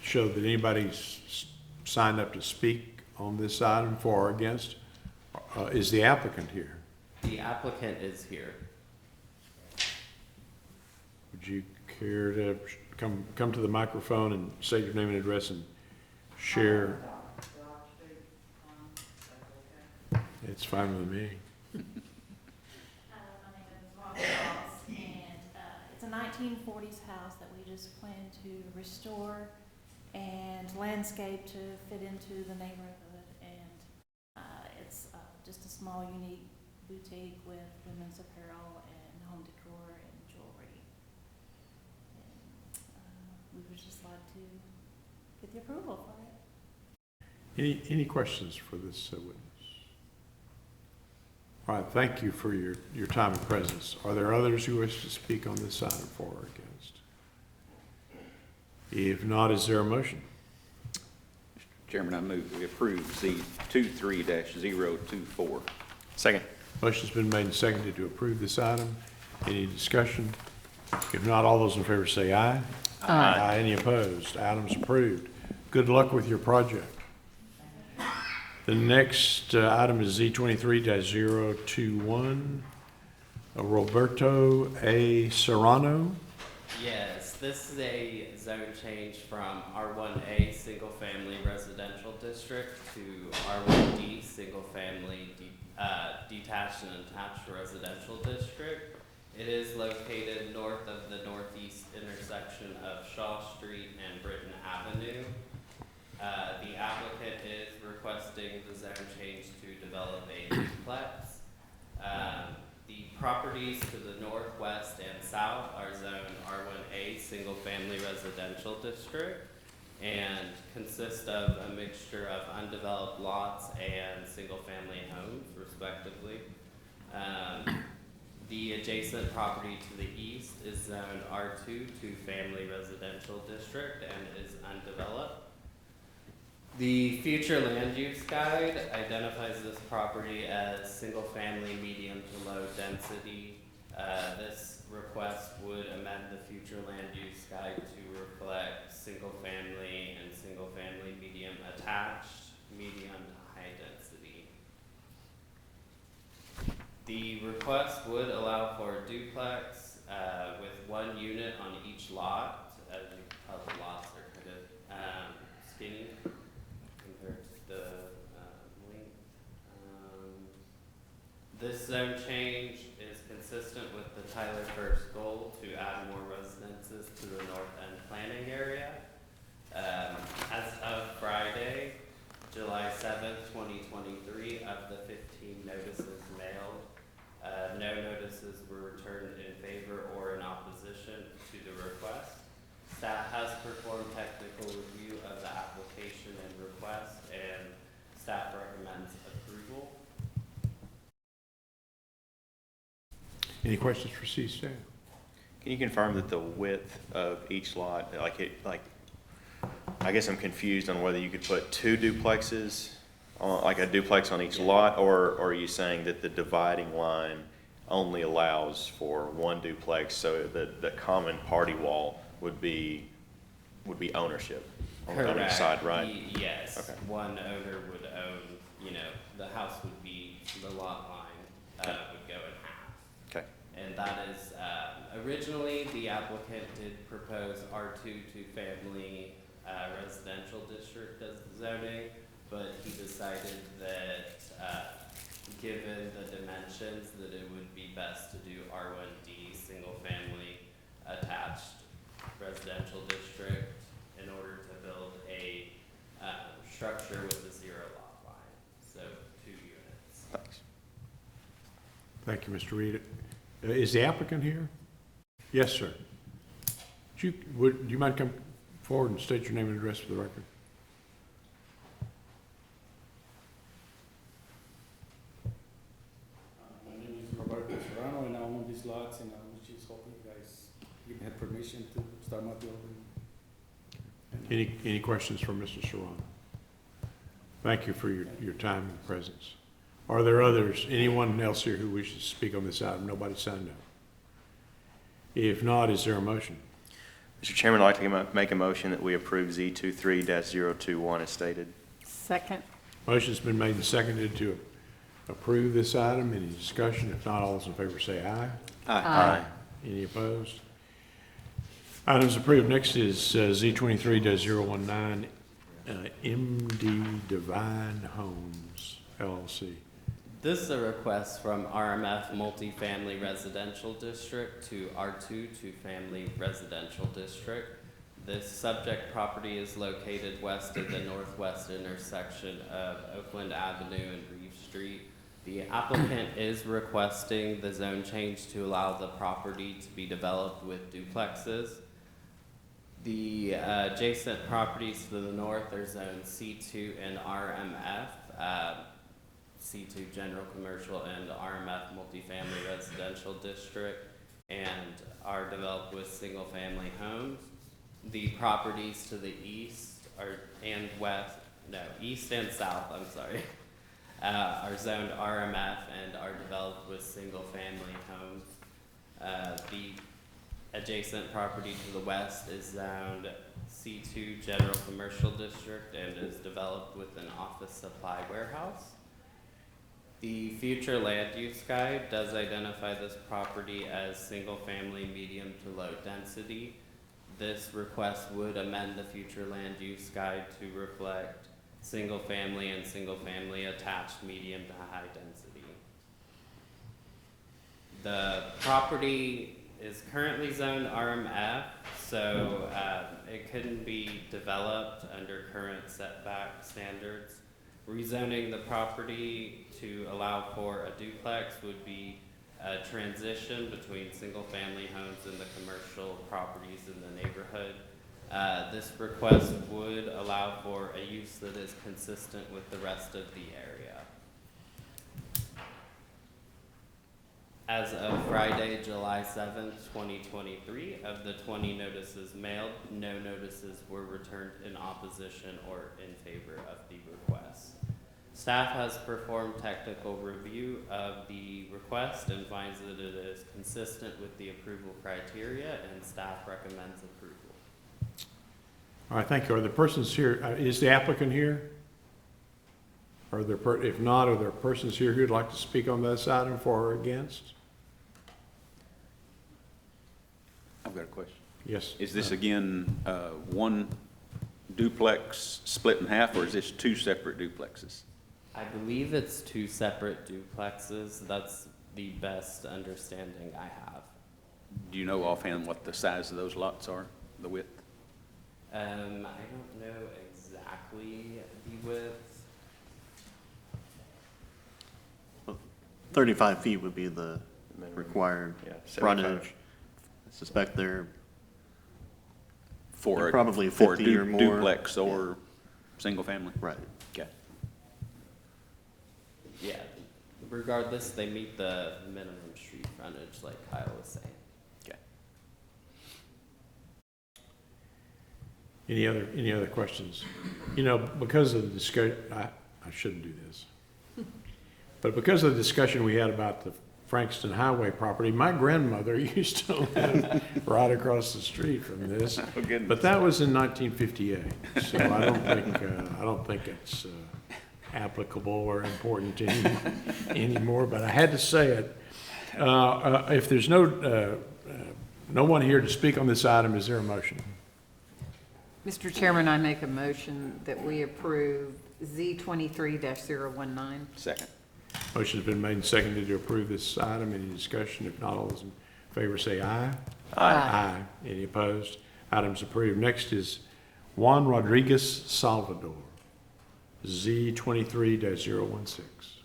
show that anybody's signed up to speak on this item for or against? Is the applicant here? The applicant is here. Would you care to come to the microphone and state your name and address and share? It's fine with me. My name is Robert Ross, and it's a 1940s house that we just plan to restore and landscape to fit into the neighborhood. And it's just a small, unique boutique with women's apparel and home decor and jewelry. And we would just like to get the approval for it. Any questions for this witness? All right, thank you for your time and presence. Are there others who wish to speak on this item for or against? If not, is there a motion? Mr. Chairman, I move we approve Z23-024. Second. Motion's been made and seconded to approve this item. Any discussion? If not, all those in favor say aye. Aye. Any opposed? Item's approved. Good luck with your project. The next item is Z23-021. Roberto A. Serrano. Yes, this is a zone change from R1A Single Family Residential District to R1D Single Family Detached and Attached Residential District. It is located north of the northeast intersection of Shaw Street and Britton Avenue. The applicant is requesting the zone change to develop a duplex. The properties to the northwest and south are zoned R1A Single Family Residential District and consist of a mixture of undeveloped lots and single family homes respectively. The adjacent property to the east is zoned R2 Family Residential District and is undeveloped. The future land use guide identifies this property as single-family, medium to low density. This request would amend the future land use guide to reflect single-family and single-family medium attached, medium to high density. The request would allow for a duplex with one unit on each lot. As you can tell, the lots are kind of skinny compared to the length. This zone change is consistent with the Tyler First goal to add more residences to the North End planning area. As of Friday, July 7th, 2023, of the 15 notices mailed, no notices were returned in favor or in opposition to the request. Staff has performed technical review of the application and request, and staff recommends approval. Any questions for C-Staff? Can you confirm that the width of each lot, I guess I'm confused on whether you could put two duplexes, like a duplex on each lot, or are you saying that the dividing line only allows for one duplex, so the common party wall would be ownership on each side, right? Yes. Okay. One owner would own, the house would be, the lot line would go in half. Okay. And that is, originally, the applicant did propose R2 family residential district as the zoning, but he decided that, given the dimensions, that it would be best to do R1D, single family attached residential district in order to build a structure with a zero lot line, so 2 units. Thanks. Thank you, Mr. Reed. Is the applicant here? Yes, sir. Do you mind come forward and state your name and address for the record? My name is Roberto Serrano, and I own these lots, and I was just hoping you guys give me permission to start my building. Any questions from Mr. Serrano? Thank you for your time and presence. Are there others, anyone else here who wishes to speak on this item? Nobody signed up. If not, is there a motion? Mr. Chairman, I'd like to make a motion that we approve Z23-021 as stated. Second. Motion's been made and seconded to approve this item. Any discussion? If not, all those in favor say aye. Aye. Any opposed? Items approved. Next is Z23-019, MD Divine Homes LLC. This is a request from RMF Multifamily Residential District to R2 Two-Family Residential District. This subject property is located west of the northwest intersection of Oakland Avenue and Reeve Street. The applicant is requesting the zone change to allow the property to be developed with duplexes. The adjacent properties to the north are zoned C2 and RMF. C2 General Commercial and RMF Multifamily Residential District, and are developed with single-family homes. The properties to the east east and south, I'm sorry, are zoned RMF and are developed with single-family homes. The adjacent property to the west is zoned C2 General Commercial District and is developed with an office supply warehouse. The future land use guide does identify this property as single-family, medium to low density. This request would amend the future land use guide to reflect single-family and single-family attached, medium to high density. The property is currently zoned RMF, so it couldn't be developed under current setback standards. Rezoning the property to allow for a duplex would be a transition between single-family homes and the commercial properties in the neighborhood. This request would allow for a use that is consistent with the rest of the area. As of Friday, July 7th, 2023, of the 20 notices mailed, no notices were returned in opposition or in favor of the request. Staff has performed technical review of the request and finds that it is consistent with the approval criteria, and staff recommends approval. All right, thank you. Are the persons here, is the applicant here? Are there, if not, are there persons here who'd like to speak on this item for or against? I've got a question. Yes. Is this again, one duplex split in half, or is this two separate duplexes? I believe it's two separate duplexes. That's the best understanding I have. Do you know offhand what the size of those lots are, the width? I don't know exactly the width. 35 feet would be the required Yeah, 75. frontage. I suspect they're For probably a 50 or more. duplex or single family? Right. Okay. Yeah, regardless, they meet the minimum street frontage like Kyle was saying. Okay. Any other questions? You know, because of the discussion, I shouldn't do this. But because of the discussion we had about the Frankston Highway property, my grandmother used to live right across the street from this. Oh, goodness. But that was in 1958, so I don't think it's applicable or important anymore, but I had to say it. If there's no one here to speak on this item, is there a motion? Mr. Chairman, I make a motion that we approve Z23-019. Second. Motion's been made and seconded to approve this item. Any discussion? If not, all those in favor say aye. Aye. Any opposed? Item's approved. Next is Juan Rodriguez Salvador, Z23-016.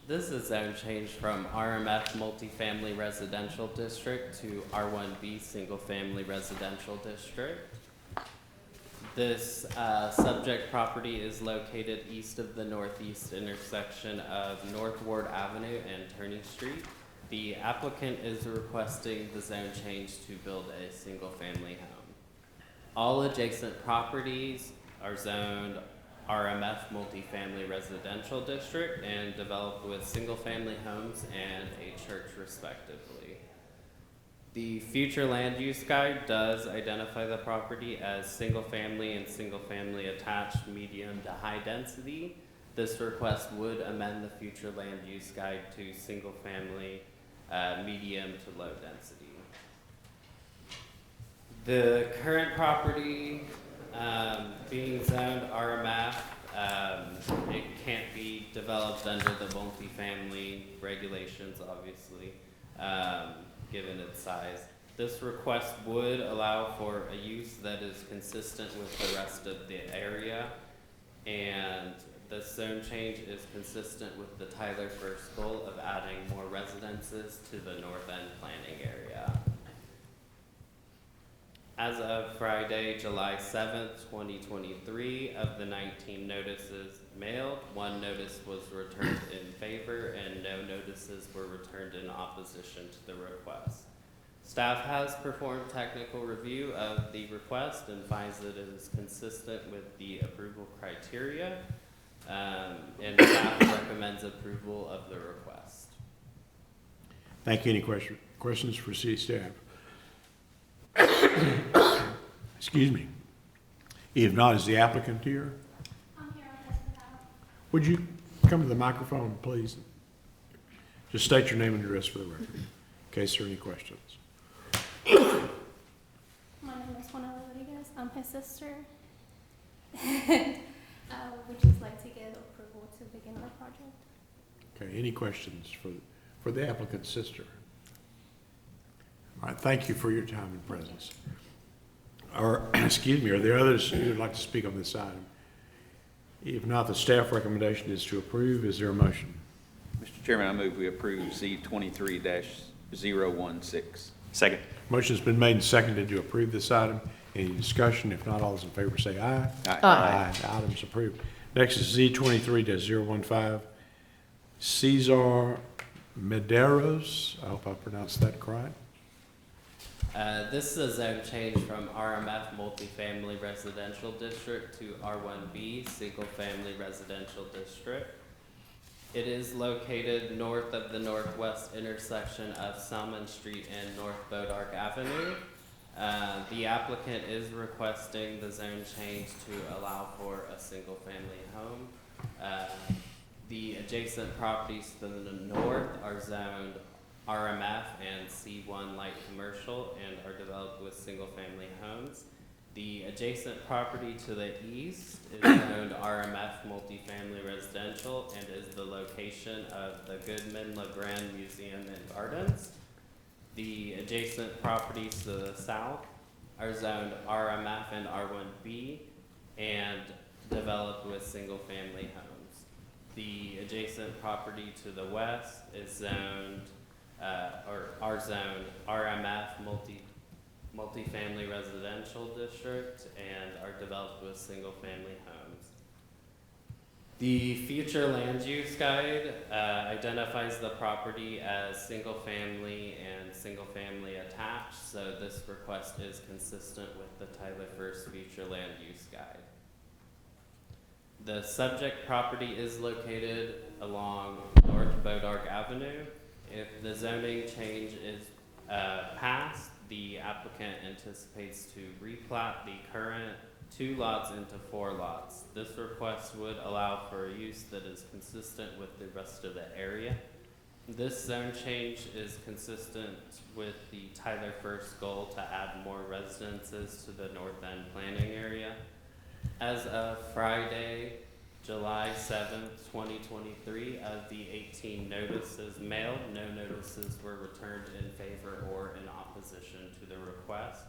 This is zone change from RMF Multifamily Residential District to R1B Single Family Residential District. This subject property is located east of the northeast intersection of North Ward Avenue and Turney Street. The applicant is requesting the zone change to build a single-family home. All adjacent properties are zoned RMF Multifamily Residential District and developed with single-family homes and a church respectively. The future land use guide does identify the property as single-family and single-family attached, medium to high density. This request would amend the future land use guide to single-family, medium to low density. The current property being zoned RMF, it can't be developed under the multifamily regulations, obviously, given its size. This request would allow for a use that is consistent with the rest of the area, and the zone change is consistent with the Tyler First goal of adding more residences to the north end planning area. As of Friday, July 7th, 2023, of the 19 notices mailed, 1 notice was returned in favor and no notices were returned in opposition to the request. Staff has performed technical review of the request and finds that it is consistent with the approval criteria, and staff recommends approval of the request. Thank you. Any questions for city staff? Excuse me. If not, is the applicant here? I'm here on his behalf. Would you come to the microphone, please? Just state your name and address for the record, in case there are any questions. My name is Juana Rodriguez. I'm his sister. We just like to get approval to begin our project. Okay, any questions for the applicant's sister? All right, thank you for your time and presence. Or, excuse me, are there others who would like to speak on this item? If not, the staff recommendation is to approve. Is there a motion? Mr. Chairman, I move we approve Z 23-016. Second. Motion's been made and seconded to approve this item. Any discussion? If not, all those in favor say aye. Aye. Aye. Item's approved. Next is Z 23-015. Cesar Medeiros. I hope I pronounced that correct. This is a zone change from RMF multifamily residential district to R1B single family residential district. It is located north of the northwest intersection of Salmon Street and North Bodark Avenue. The applicant is requesting the zone change to allow for a single family home. The adjacent properties to the north are zoned RMF and C1 light commercial and are developed with single family homes. The adjacent property to the east is zoned RMF multifamily residential and is the location of the Goodman LeGrand Museum and Gardens. The adjacent properties to the south are zoned RMF and R1B and developed with single family homes. The adjacent property to the west is zoned are zoned RMF multifamily residential district and are developed with single family homes. The future land use guide identifies the property as single family and single family attached, so this request is consistent with the Tyler First future land use guide. The subject property is located along North Bodark Avenue. If the zoning change is passed, the applicant anticipates to replat the current 2 lots into 4 lots. This request would allow for a use that is consistent with the rest of the area. This zone change is consistent with the Tyler First goal to add more residences to the north end planning area. As of Friday, July 7th, 2023, of the 18 notices mailed, no notices were returned in favor or in opposition to the request.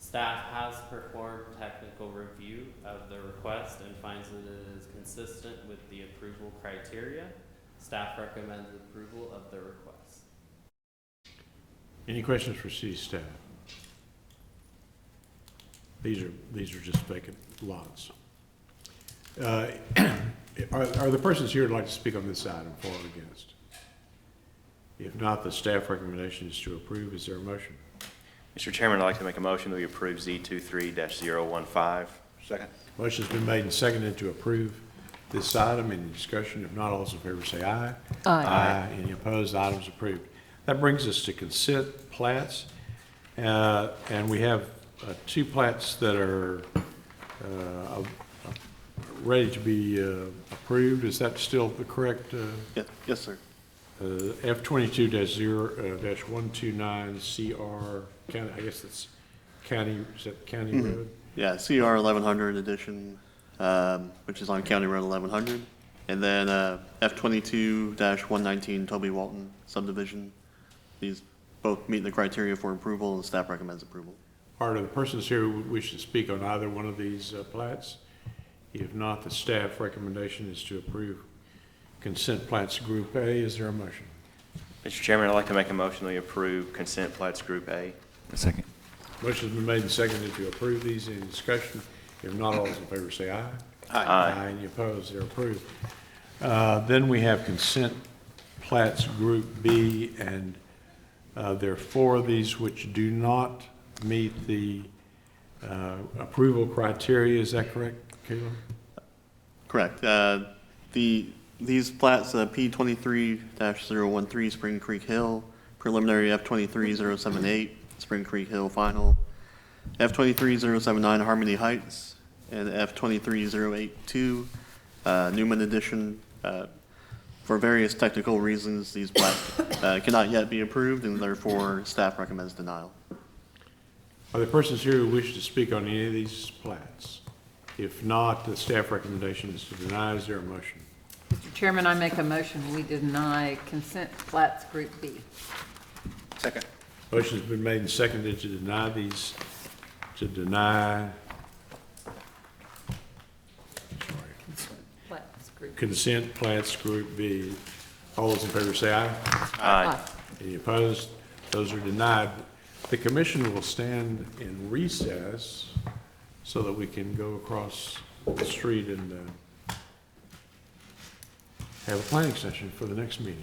Staff has performed technical review of the request and finds that it is consistent with the approval criteria. Staff recommends approval of the request. Any questions for city staff? These are just vacant lots. Are the persons here who'd like to speak on this item for or against? If not, the staff recommendation is to approve. Is there a motion? Mr. Chairman, I'd like to make a motion that we approve Z23-015. Second. Motion's been made and seconded to approve this item. Any discussion? If not, all those in favor say aye. Aye. Any opposed? The item's approved. That brings us to consent plats. And we have 2 plats that are ready to be approved. Is that still the correct? Yes, sir. F-22-129 CR, county, I guess that's county, is that county road? Yeah, CR 1100 edition, which is on County Road 1100. And then F-22-119 Toby Walton subdivision. These both meet the criteria for approval, and staff recommends approval. Are there persons here who wish to speak on either one of these plats? If not, the staff recommendation is to approve consent plats Group A. Is there a motion? Mr. Chairman, I'd like to make a motion that we approve consent plats Group A. Second. Motion's been made and seconded to approve these. Any discussion? If not, all those in favor say aye. Aye. Any opposed? They're approved. Then we have consent plats Group B, and there are 4 of these which do not meet the approval criteria. Is that correct, Caleb? Correct. These plats, P23-013 Spring Creek Hill, preliminary F-23-078 Spring Creek Hill final, F-23-079 Harmony Heights, and F-23-082 Newman Edition. For various technical reasons, these plats cannot yet be approved, and therefore staff recommends denial. Are there persons here who wish to speak on any of these plats? If not, the staff recommendation is to deny. Is there a motion? Mr. Chairman, I make a motion, we deny consent plats Group B. Second. Motion's been made and seconded to deny these, to deny Plats Group. consent plats Group B. All those in favor say aye. Aye. Any opposed? Those are denied. The commission will stand in recess so that we can go across the street and have a planning session for the next meeting.